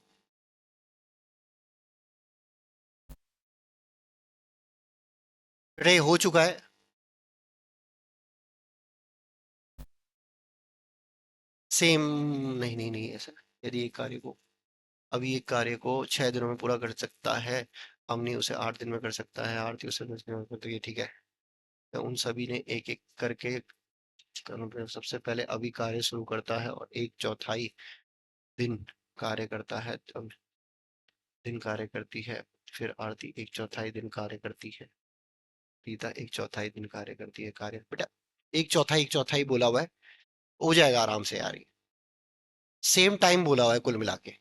Speaker 1: रे हो चुका है। सेम, नहीं नहीं नहीं ऐसा, यदि एक कार्य को, अभी एक कार्य को 6 दिनों में पूरा कर सकता है, अमनी उसे 8 दिन में कर सकता है, आरती उसे 10 दिन में, तो ये ठीक है। तो उन सभी ने एक एक करके सबसे पहले अभी कार्य शुरू करता है और 1/4 दिन कार्य करता है, तब दिन कार्य करती है। फिर आरती 1/4 दिन कार्य करती है। रीता 1/4 दिन कार्य करती है, कार्य बेटा 1/4 बोला हुआ है, हो जाएगा आराम से यार। सेम टाइम बोला हुआ है कुल मिला के,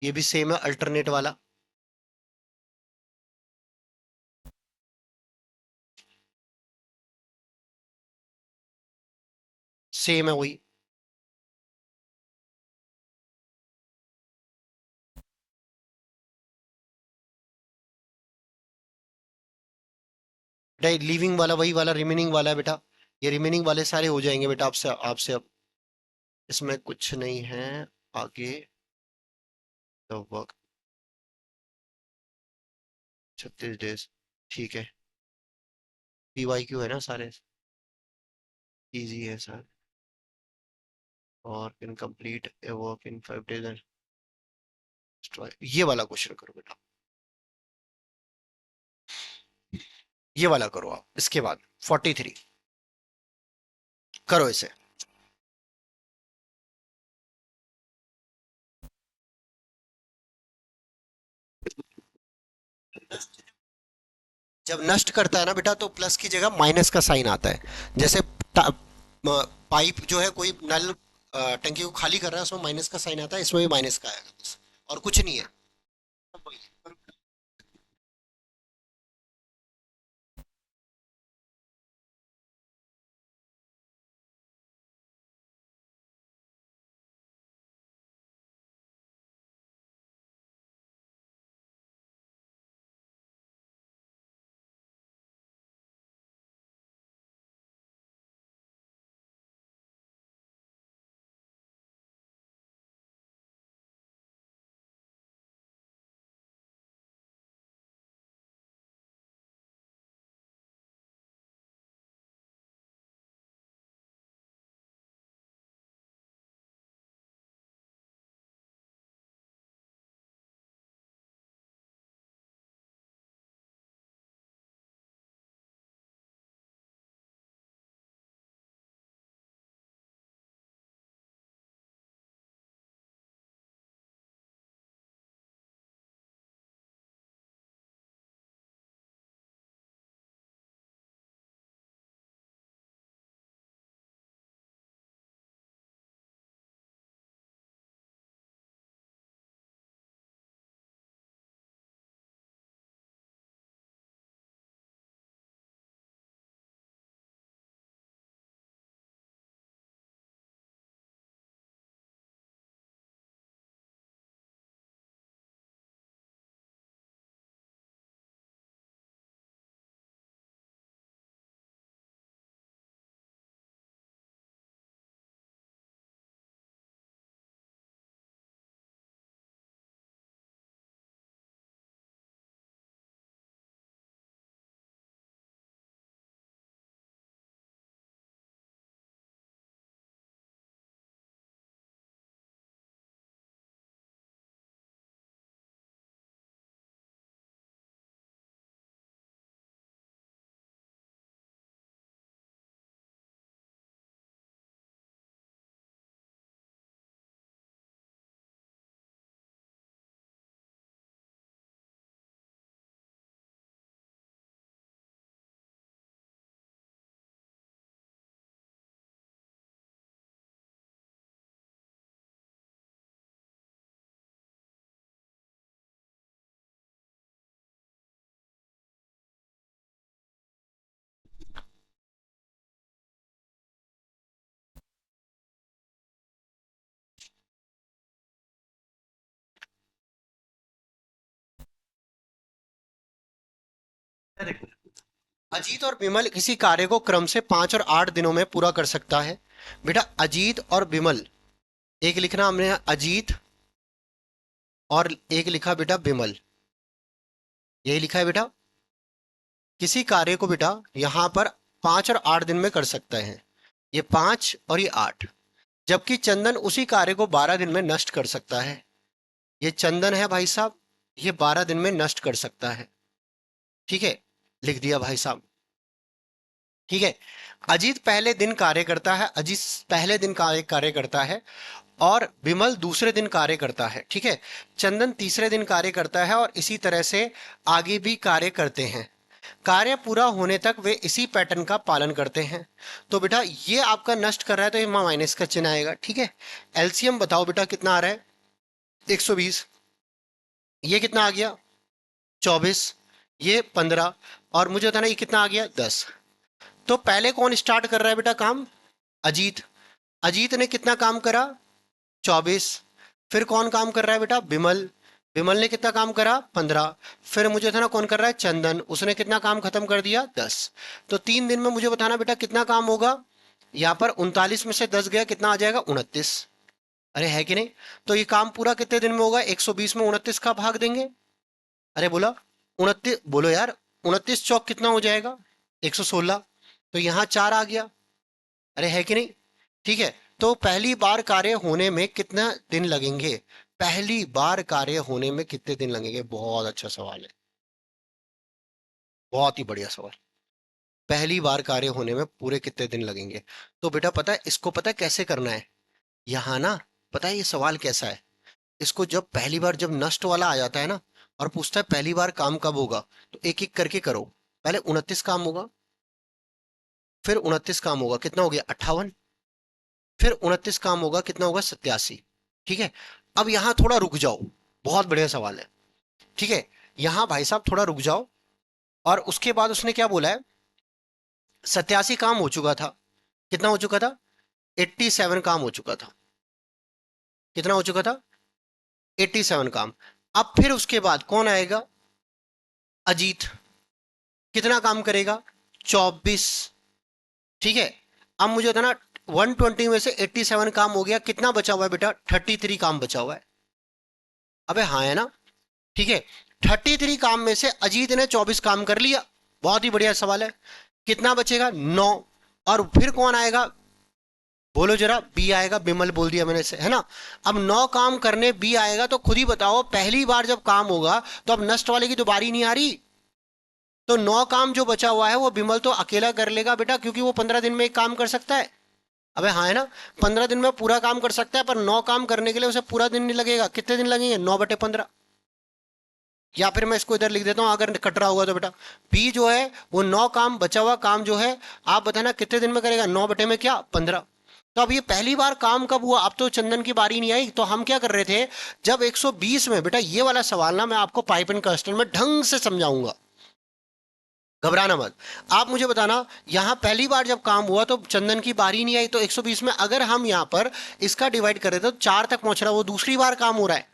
Speaker 1: ये भी सेम है अल्टरनेट वाला। सेम है वही। बेटा लीविंग वाला वही वाला रिमेनिंग वाला है बेटा, ये रिमेनिंग वाले सारे हो जाएंगे बेटा आपसे आपसे अब, इसमें कुछ नहीं है आगे। The work 36 days. ठीक है। PYQ है ना सारे, इजी है सर। और incomplete work in 5 days and ये वाला क्वेश्चन करो बेटा, ये वाला करो आप, इसके बाद 43 करो इसे। जब नष्ट करता है ना बेटा, तो प्लस की जगह माइनस का साइन आता है। जैसे पाइप जो है, कोई नल टंकी को खाली कर रहा है, उसमें माइनस का साइन आता है, इसमें भी माइनस का आएगा बस। और कुछ नहीं है। देखो, अजीत और विमल किसी कार्य को क्रम से 5 और 8 दिनों में पूरा कर सकता है। बेटा अजीत और विमल, एक लिखना हमने अजीत और एक लिखा बेटा विमल, यही लिखा है बेटा। किसी कार्य को बेटा यहां पर 5 और 8 दिन में कर सकता है, ये 5 और ये 8। जबकि चंदन उसी कार्य को 12 दिन में नष्ट कर सकता है। ये चंदन है भाई साहब, ये 12 दिन में नष्ट कर सकता है। ठीक है, लिख दिया भाई साहब। ठीक है, अजीत पहले दिन कार्य करता है, अजीत पहले दिन कार्य करता है और विमल दूसरे दिन कार्य करता है। ठीक है, चंदन तीसरे दिन कार्य करता है और इसी तरह से आगे भी कार्य करते हैं। कार्य पूरा होने तक वे इसी पैटर्न का पालन करते हैं। तो बेटा ये आपका नष्ट कर रहा है तो ये माइनस का चिन्ह आएगा। ठीक है, एलसीएम बताओ बेटा कितना आ रहा है? 120। ये कितना आ गया? 24। ये 15। और मुझे बताना ये कितना आ गया? 10। तो पहले कौन स्टार्ट कर रहा है बेटा काम? अजीत। अजीत ने कितना काम करा? 24। फिर कौन काम कर रहा है बेटा? विमल। विमल ने कितना काम करा? 15। फिर मुझे बताना कौन कर रहा है? चंदन। उसने कितना काम खत्म कर दिया? 10। तो 3 दिन में मुझे बताना बेटा कितना काम होगा? यहाँ पर 39 में से 10 गया, कितना आ जाएगा? 29। अरे है कि नहीं? तो ये काम पूरा कितने दिन में होगा? 120 में 29 का भाग देंगे। अरे बोला 29, बोलो यार। 29 चौक कितना हो जाएगा? 116। तो यहाँ 4 आ गया। अरे है कि नहीं? ठीक है, तो पहली बार कार्य होने में कितना दिन लगेंगे? पहली बार कार्य होने में कितने दिन लगेंगे? बहुत अच्छा सवाल है, बहुत ही बढ़िया सवाल। पहली बार कार्य होने में पूरे कितने दिन लगेंगे? तो बेटा पता है इसको, पता है कैसे करना है? यहाँ ना, पता है ये सवाल कैसा है? इसको जब पहली बार जब नष्ट वाला आ जाता है ना और पूछता है पहली बार काम कब होगा, तो एक एक करके करो। पहले 29 काम होगा, फिर 29 काम होगा, कितना हो गया? 58। फिर 29 काम होगा, कितना होगा? 87। ठीक है, अब यहां थोड़ा रुक जाओ, बहुत बढ़िया सवाल है। ठीक है, यहां भाई साहब थोड़ा रुक जाओ। और उसके बाद उसने क्या बोला है? 87 काम हो चुका था। कितना हो चुका था? 87 काम हो चुका था। कितना हो चुका था? 87 काम। अब फिर उसके बाद कौन आएगा? अजीत। कितना काम करेगा? 24। ठीक है, अब मुझे बताना 120 में से 87 काम हो गया, कितना बचा हुआ है बेटा? 33 काम बचा हुआ है। अबे हाँ है ना? ठीक है, 33 काम में से अजीत ने 24 काम कर लिया। बहुत ही बढ़िया सवाल है। कितना बचेगा? 9। और फिर कौन आएगा? बोलो जरा। बी आएगा, बिमल बोल दिया मैंने से, है ना? अब 9 काम करने बी आएगा, तो खुद ही बताओ पहली बार जब काम होगा तो अब नष्ट वाले की तो बारी नहीं आ रही। तो 9 काम जो बचा हुआ है वो बिमल तो अकेला कर लेगा बेटा, क्योंकि वो 15 दिन में एक काम कर सकता है। अबे हाँ है ना? 15 दिन में पूरा काम कर सकता है, पर 9 काम करने के लिए उसे पूरा दिन नहीं लगेगा। कितने दिन लगेंगे? 9/15। या फिर मैं इसको इधर लिख देता हूं अगर कट रहा होगा तो बेटा। बी जो है वो 9 काम, बचा हुआ काम जो है, आप बताना कितने दिन में करेगा? 9 बटे में क्या? 15। तो अब ये पहली बार काम कब हुआ? अब तो चंदन की बारी नहीं आई, तो हम क्या कर रहे थे? जब 120 में बेटा ये वाला सवाल ना मैं आपको पाइप एंड कस्टन में ढंग से समझाऊंगा, घबराना मत। आप मुझे बताना, यहां पहली बार जब काम हुआ तो चंदन की बारी नहीं आई, तो 120 में अगर हम यहां पर इसका डिवाइड करें तो 4 तक पहुंच रहा है, वो दूसरी बार काम हो रहा है।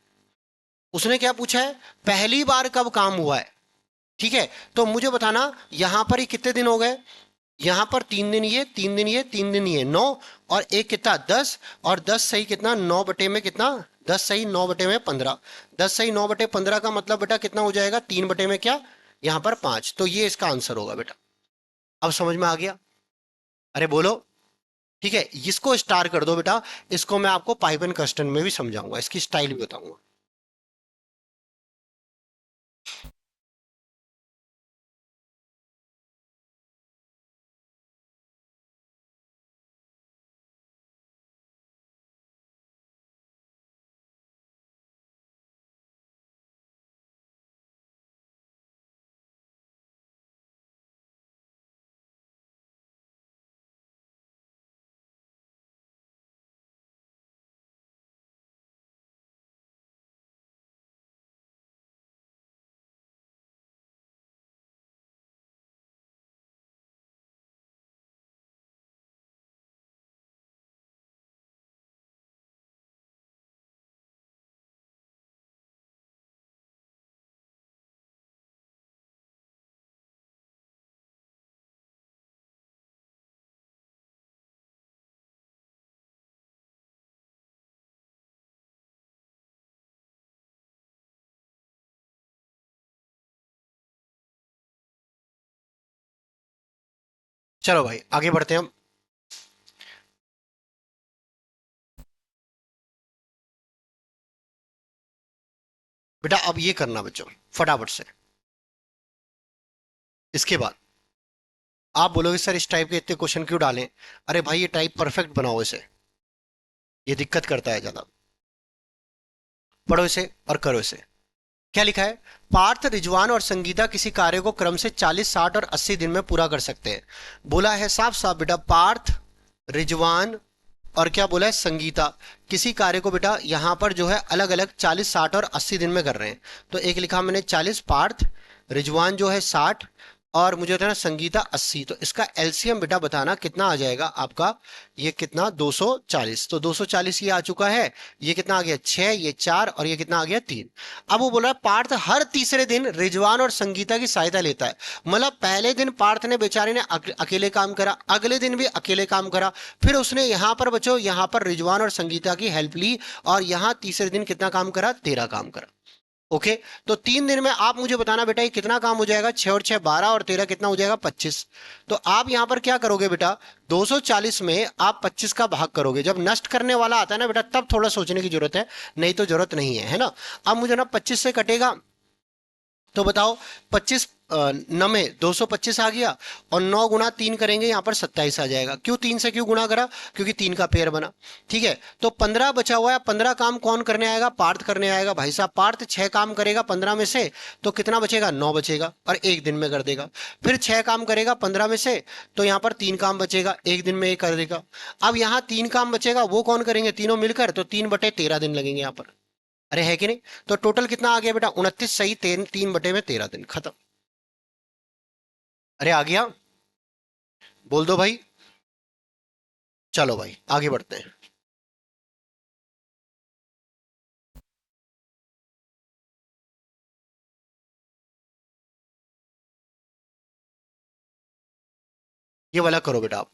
Speaker 1: उसने क्या पूछा है? पहली बार कब काम हुआ है। ठीक है, तो मुझे बताना यहां पर ही कितने दिन हो गए? यहां पर 3 दिन, ये 3 दिन, ये 3 दिन, ये 9। और एक कितना? 10। और 10 सही कितना? 9 बटे में कितना? 10 सही 9 बटे में 15। 10 सही 9/15 का मतलब बेटा कितना हो जाएगा? 3 बटे में क्या? यहां पर 5। तो ये इसका आंसर होगा बेटा। अब समझ में आ गया? अरे बोलो। ठीक है, इसको स्टार कर दो बेटा। इसको मैं आपको पाइप एंड कस्टन में भी समझाऊंगा, इसकी स्टाइल भी बताऊंगा। चलो भाई आगे बढ़ते हैं हम। बेटा अब ये करना बच्चों, फटाफट से। इसके बाद आप बोलोगे सर इस टाइप के इतने क्वेश्चन क्यों डालें। अरे भाई ये टाइप परफेक्ट बनाओ इसे, ये दिक्कत करता है ज्यादा। पढ़ो इसे और करो इसे। क्या लिखा है? पार्थ, रिजवान और संगीता किसी कार्य को क्रम से 40, 60 और 80 दिन में पूरा कर सकते हैं। बोला है साफ साफ बेटा, पार्थ, रिजवान और क्या बोला है, संगीता किसी कार्य को बेटा यहां पर जो है अलग अलग 40, 60 और 80 दिन में कर रहे हैं। तो एक लिखा मैंने 40 पार्थ, रिजवान जो है 60 और मुझे होता है ना संगीता 80। तो इसका एलसीएम बेटा बताना कितना आ जाएगा आपका। ये कितना, 240। तो 240 ये आ चुका है। ये कितना आ गया, 6, ये 4 और ये कितना आ गया, 3। अब वो बोल रहा है पार्थ हर तीसरे दिन रिजवान और संगीता की सहायता लेता है। मतलब पहले दिन पार्थ ने बेचारे ने अकेले काम करा, अगले दिन भी अकेले काम करा, फिर उसने यहां पर बच्चों यहां पर रिजवान और संगीता की हेल्प ली और यहां तीसरे दिन कितना काम करा, 13 काम करा। ओके। तो 3 दिन में आप मुझे बताना बेटा ये कितना काम हो जाएगा। 6 और 6 12 और 13 कितना हो जाएगा, 25। तो आप यहां पर क्या करोगे बेटा, 240 में आप 25 का भाग करोगे। जब नष्ट करने वाला आता है ना बेटा तब थोड़ा सोचने की जरूरत है, नहीं तो जरूरत नहीं है, है ना। अब मुझे ना 25 से कटेगा तो बताओ, 25 नमे 225 आ गया और 9 गुना 3 करेंगे यहां पर 27 आ जाएगा। क्यों 3 से क्यों गुना करा, क्योंकि 3 का पेयर बना। ठीक है। तो 15 बचा हुआ है, 15 काम कौन करने आएगा, पार्थ करने आएगा। भाई साहब पार्थ 6 काम करेगा 15 में से, तो कितना बचेगा, 9 बचेगा और एक दिन में कर देगा। फिर 6 काम करेगा 15 में से, तो यहाँ पर 3 काम बचेगा, एक दिन में ये कर देगा। अब यहाँ 3 काम बचेगा, वो कौन करेंगे, तीनों मिलकर, तो 3/13 दिन लगेंगे यहाँ पर। अरे है कि नहीं। तो टोटल कितना आ गया बेटा, 29 सही, 3/13 खत्म। अरे आ गया, बोल दो भाई। चलो भाई आगे बढ़ते हैं। ये वाला करो बेटा आप।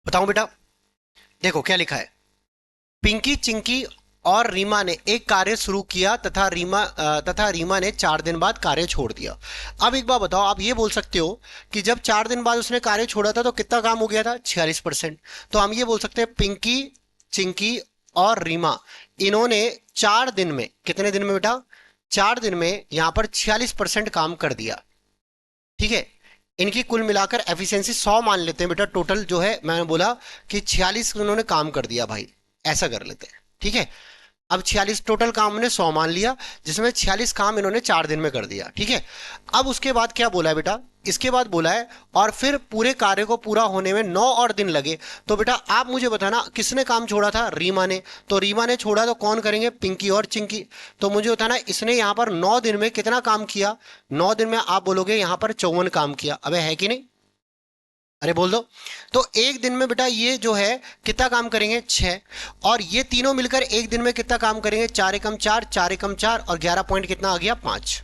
Speaker 1: बताऊं बेटा, देखो क्या लिखा है। पिंकी, चिंकी और रीमा ने एक कार्य शुरू किया तथा रीमा ने 4 दिन बाद कार्य छोड़ दिया। अब एक बात बताओ, आप ये बोल सकते हो कि जब 4 दिन बाद उसने कार्य छोड़ा था तो कितना काम हो गया था, 46%। तो हम ये बोल सकते हैं पिंकी, चिंकी और रीमा, इन्होंने 4 दिन में, कितने दिन में बेटा, 4 दिन में यहां पर 46% काम कर दिया। ठीक है। इनकी कुल मिलाकर एफिशिएंसी 100 मान लेते हैं बेटा। टोटल जो है मैंने बोला कि 46 उन्होंने काम कर दिया भाई, ऐसा कर लेते हैं। ठीक है। अब 46 टोटल काम ने 100 मान लिया, जिसमें 46 काम इन्होंने 4 दिन में कर दिया। ठीक है। अब उसके बाद क्या बोला है बेटा, इसके बाद बोला है और फिर पूरे कार्य को पूरा होने में 9 और दिन लगे। तो बेटा आप मुझे बताना किसने काम छोड़ा था, रीमा ने। तो रीमा ने छोड़ा तो कौन करेंगे, पिंकी और चिंकी। तो मुझे बताना इसने यहां पर 9 दिन में कितना काम किया। 9 दिन में आप बोलोगे यहां पर 54 काम किया। अबे है कि नहीं, अरे बोल दो। तो एक दिन में बेटा ये जो है कितना काम करेंगे, 6। और ये तीनों मिलकर एक दिन में कितना काम करेंगे, 4 एकम 4, 4 एकम 4 और 11 पॉइंट कितना आ गया, 5।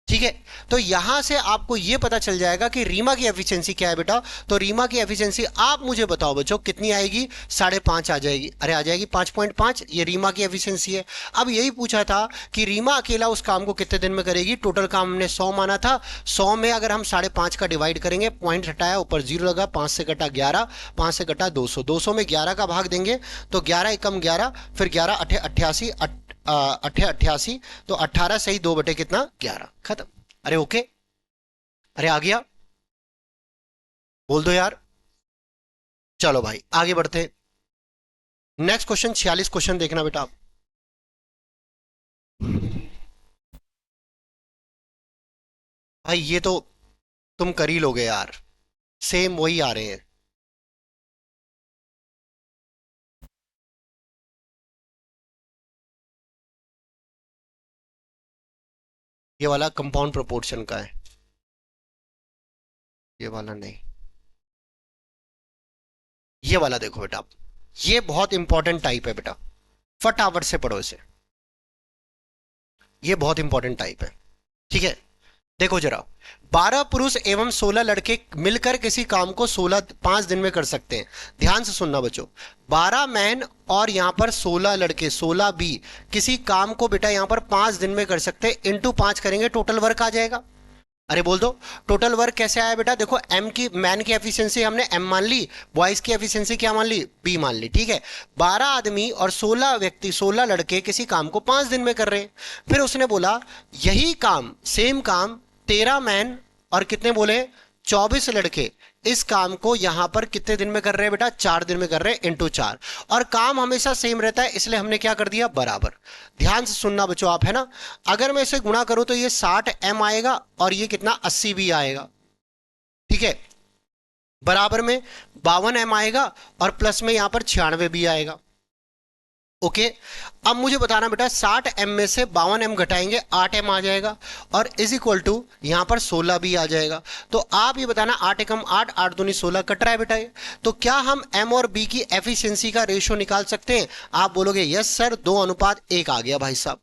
Speaker 1: ठीक है। तो यहां से आपको यह पता चल जाएगा कि रीमा की एफिशिएंसी क्या है बेटा। तो रीमा की एफिशिएंसी आप मुझे बताओ बच्चों कितनी आएगी, 5.5 आ जाएगी। अरे आ जाएगी 5.5, ये रीमा की एफिशिएंसी है। अब यही पूछा था कि रीमा अकेला उस काम को कितने दिन में करेगी। टोटल काम हमने 100 माना था, 100 में अगर हम 5.5 का डिवाइड करेंगे, पॉइंट हटाया ऊपर 0 लगा, 5 से कटा 11, 5 से कटा 200, 200 में 11 का भाग देंगे तो 11 एकम 11, फिर 11 अठे 88, अठे 88, तो 18 सही 2 बटे कितना, 11, खत्म। अरे ओके, अरे आ गया, बोल दो यार। चलो भाई आगे बढ़ते हैं। नेक्स्ट क्वेश्चन, 46 क्वेश्चन देखना बेटा आप। भाई ये तो तुम कर ही लोगे यार, सेम वही आ रहे हैं। ये वाला कंपाउंड प्रोपोर्शन का है, ये वाला नहीं। ये वाला देखो बेटा, ये बहुत इंपॉर्टेंट टाइप है बेटा, फटाफट से पढ़ो इसे। ये बहुत इंपॉर्टेंट टाइप है, ठीक है। देखो जरा, 12 पुरुष एवं 16 लड़के मिलकर किसी काम को 5 दिन में कर सकते हैं। ध्यान से सुनना बच्चों, 12 मैन और यहां पर 16 लड़के 16 बी किसी काम को बेटा यहां पर 5 दिन में कर सकते हैं। इंटू 5 करेंगे टोटल वर्क आ जाएगा। अरे बोल दो, टोटल वर्क कैसे आया बेटा? देखो एम की, मैन की एफिशिएंसी हमने एम मान ली, बॉयज की एफिशिएंसी क्या मान ली? बी मान ली, ठीक है। 12 आदमी और 16 व्यक्ति, 16 लड़के किसी काम को 5 दिन में कर रहे हैं। फिर उसने बोला यही काम, सेम काम 13 मैन और कितने बोले, 24 लड़के इस काम को यहां पर कितने दिन में कर रहे हैं बेटा? 4 दिन में कर रहे हैं, इंटू 4। और काम हमेशा सेम रहता है, इसलिए हमने क्या कर दिया? बराबर। ध्यान से सुनना बच्चों आप, है ना। अगर मैं इसे गुणा करूं तो ये 60 M आएगा और ये कितना 80 भी आएगा, ठीक है। बराबर में 52 M आएगा और प्लस में यहां पर 96 भी आएगा। ओके, अब मुझे बताना बेटा, 60 M में से 52 M घटाएंगे 8 M आ जाएगा और इज इक्वल टू यहां पर 16 भी आ जाएगा। तो आप ये बताना, 8 एकम 8, 8 दूनी 16 कट रहा है बेटा ये। तो क्या हम M और B की एफिशिएंसी का रेशियो निकाल सकते हैं? आप बोलोगे यस सर, 2:1 आ गया भाई साहब।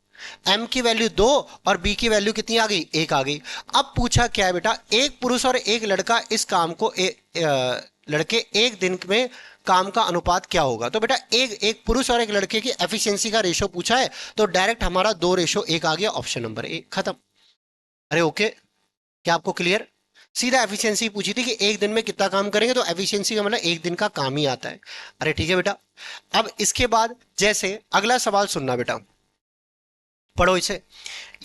Speaker 1: M की वैल्यू 2 और B की वैल्यू कितनी आ गई? 1 आ गई। अब पूछा क्या है बेटा, एक पुरुष और एक लड़का इस काम को लड़के एक दिन में काम का अनुपात क्या होगा? तो बेटा एक पुरुष और एक लड़के की एफिशिएंसी का रेशो पूछा है, तो डायरेक्ट हमारा 2:1 आ गया, ऑप्शन नंबर ए, खत्म। अरे ओके, क्या आपको क्लियर? सीधा एफिशिएंसी पूछी थी कि एक दिन में कितना काम करेंगे, तो एफिशिएंसी का मतलब एक दिन का काम ही आता है। अरे ठीक है बेटा। अब इसके बाद जैसे अगला सवाल सुनना बेटा, पढ़ो इसे।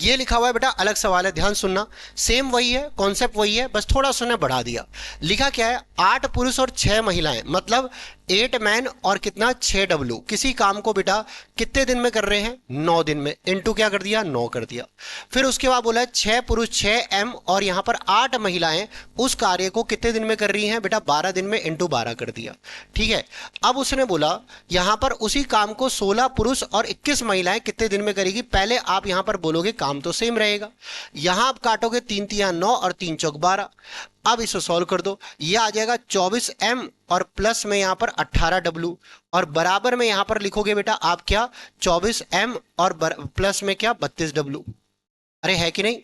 Speaker 1: ये लिखा हुआ है बेटा, अलग सवाल है, ध्यान सुनना। सेम वही है, कॉन्सेप्ट वही है, बस थोड़ा सा बढ़ा दिया। लिखा क्या है, 8 पुरुष और 6 महिलाएं, मतलब 8 मैन और कितना 6 डब्लू किसी काम को बेटा कितने दिन में कर रहे हैं? 9 दिन में। इनटू क्या कर दिया? 9 कर दिया। फिर उसके बाद बोला 6 पुरुष 6 M और यहां पर 8 महिलाएं उस कार्य को कितने दिन में कर रही हैं? बेटा 12 दिन में, इंटू 12 कर दिया, ठीक है। अब उसने बोला यहां पर उसी काम को 16 पुरुष और 21 महिलाएं कितने दिन में करेगी? पहले आप यहां पर बोलोगे काम तो सेम रहेगा, यहां आप काटोगे 3 तिया 9 और 3 चौक 12। अब इसे सॉल्व कर दो, ये आ जाएगा 24 M और प्लस में यहां पर 18 W और बराबर में यहां पर लिखोगे बेटा आप क्या? 24M और प्लस में क्या? 32W। अरे है कि नहीं?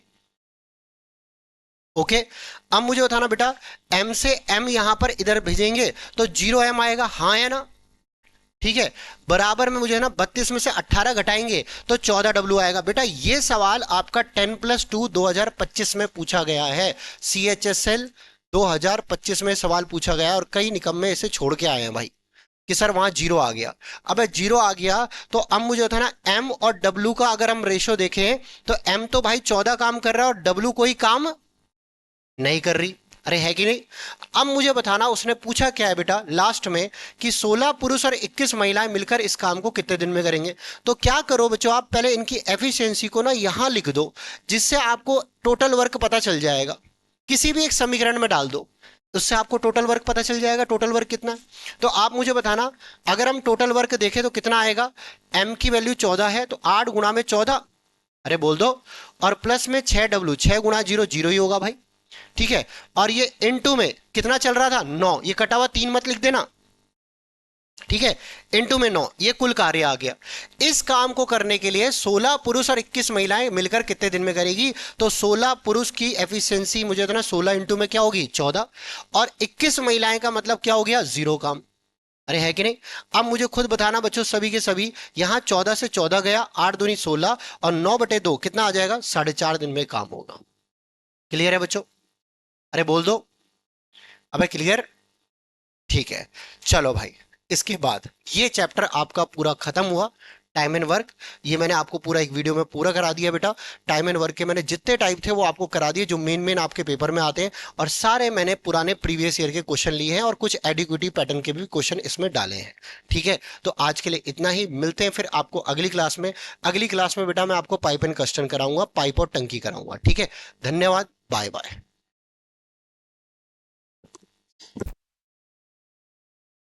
Speaker 1: ओके, अब मुझे बताना बेटा, M से M यहां पर इधर भेजेंगे तो 0M आएगा, हाँ है ना? ठीक है। बराबर में मुझे ना 32 में से 18 घटाएंगे तो 14W आएगा। बेटा ये सवाल आपका 10+2 2025 में पूछा गया है, CHSL 2025 में सवाल पूछा गया है और कई निकम्मे इसे छोड़ के आए हैं भाई कि सर वहां 0 आ गया। अब 0 आ गया तो अब मुझे होता है ना M और W का अगर हम रेशो देखें तो M तो भाई 14 काम कर रहा है और W कोई काम नहीं कर रही। अरे है कि नहीं? अब मुझे बताना, उसने पूछा क्या है बेटा लास्ट में कि 16 पुरुष और 21 महिलाएं मिलकर इस काम को कितने दिन में करेंगे। तो क्या करो बच्चों, आप पहले इनकी एफिशिएंसी को ना यहां लिख दो, जिससे आपको टोटल वर्क पता चल जाएगा। किसी भी एक समीकरण में डाल दो, उससे आपको टोटल वर्क पता चल जाएगा, टोटल वर्क कितना है। तो आप मुझे बताना, अगर हम टोटल वर्क देखें तो कितना आएगा? एम की वैल्यू 14 है तो 8 गुणा में 14, अरे बोल दो, और प्लस में 6W, 6 गुणा 0 0 ही होगा भाई, ठीक है। और ये इनटू में कितना चल रहा था? 9, ये कटा हुआ 3 मत लिख देना, ठीक है। इनटू में 9, ये कुल कार्य आ गया। इस काम को करने के लिए 16 पुरुष और 21 महिलाएं मिलकर कितने दिन में करेगी? तो 16 पुरुष की एफिशिएंसी मुझे तो ना 16 इंटू में क्या होगी? 14, और 21 महिलाएं का मतलब क्या हो गया? 0 काम। अरे है कि नहीं? अब मुझे खुद बताना बच्चों, सभी के सभी, यहां 14 से 14 गया, 8 दूनी 16 और 9/2 कितना आ जाएगा? 4.5 दिन में काम होगा। क्लियर है बच्चों? अरे बोल दो, अबे क्लियर? ठीक है, चलो भाई। इसके बाद ये चैप्टर आपका पूरा खत्म हुआ, टाइम एंड वर्क। ये मैंने आपको पूरा एक वीडियो में पूरा करा दिया बेटा। टाइम एंड वर्क के मैंने जितने टाइप थे वो आपको करा दिए, जो मेन मेन आपके पेपर में आते हैं, और सारे मैंने पुराने प्रीवियस ईयर के क्वेश्चन लिए हैं और कुछ एडिक्विटी पैटर्न के भी क्वेश्चन इसमें डाले हैं। ठीक है, तो आज के लिए इतना ही, मिलते हैं फिर आपको अगली क्लास में। अगली क्लास में बेटा मैं आपको पाइप एंड कस्टन कराऊंगा, पाइप और टंकी कराऊंगा। ठीक है, धन्यवाद। Bye bye.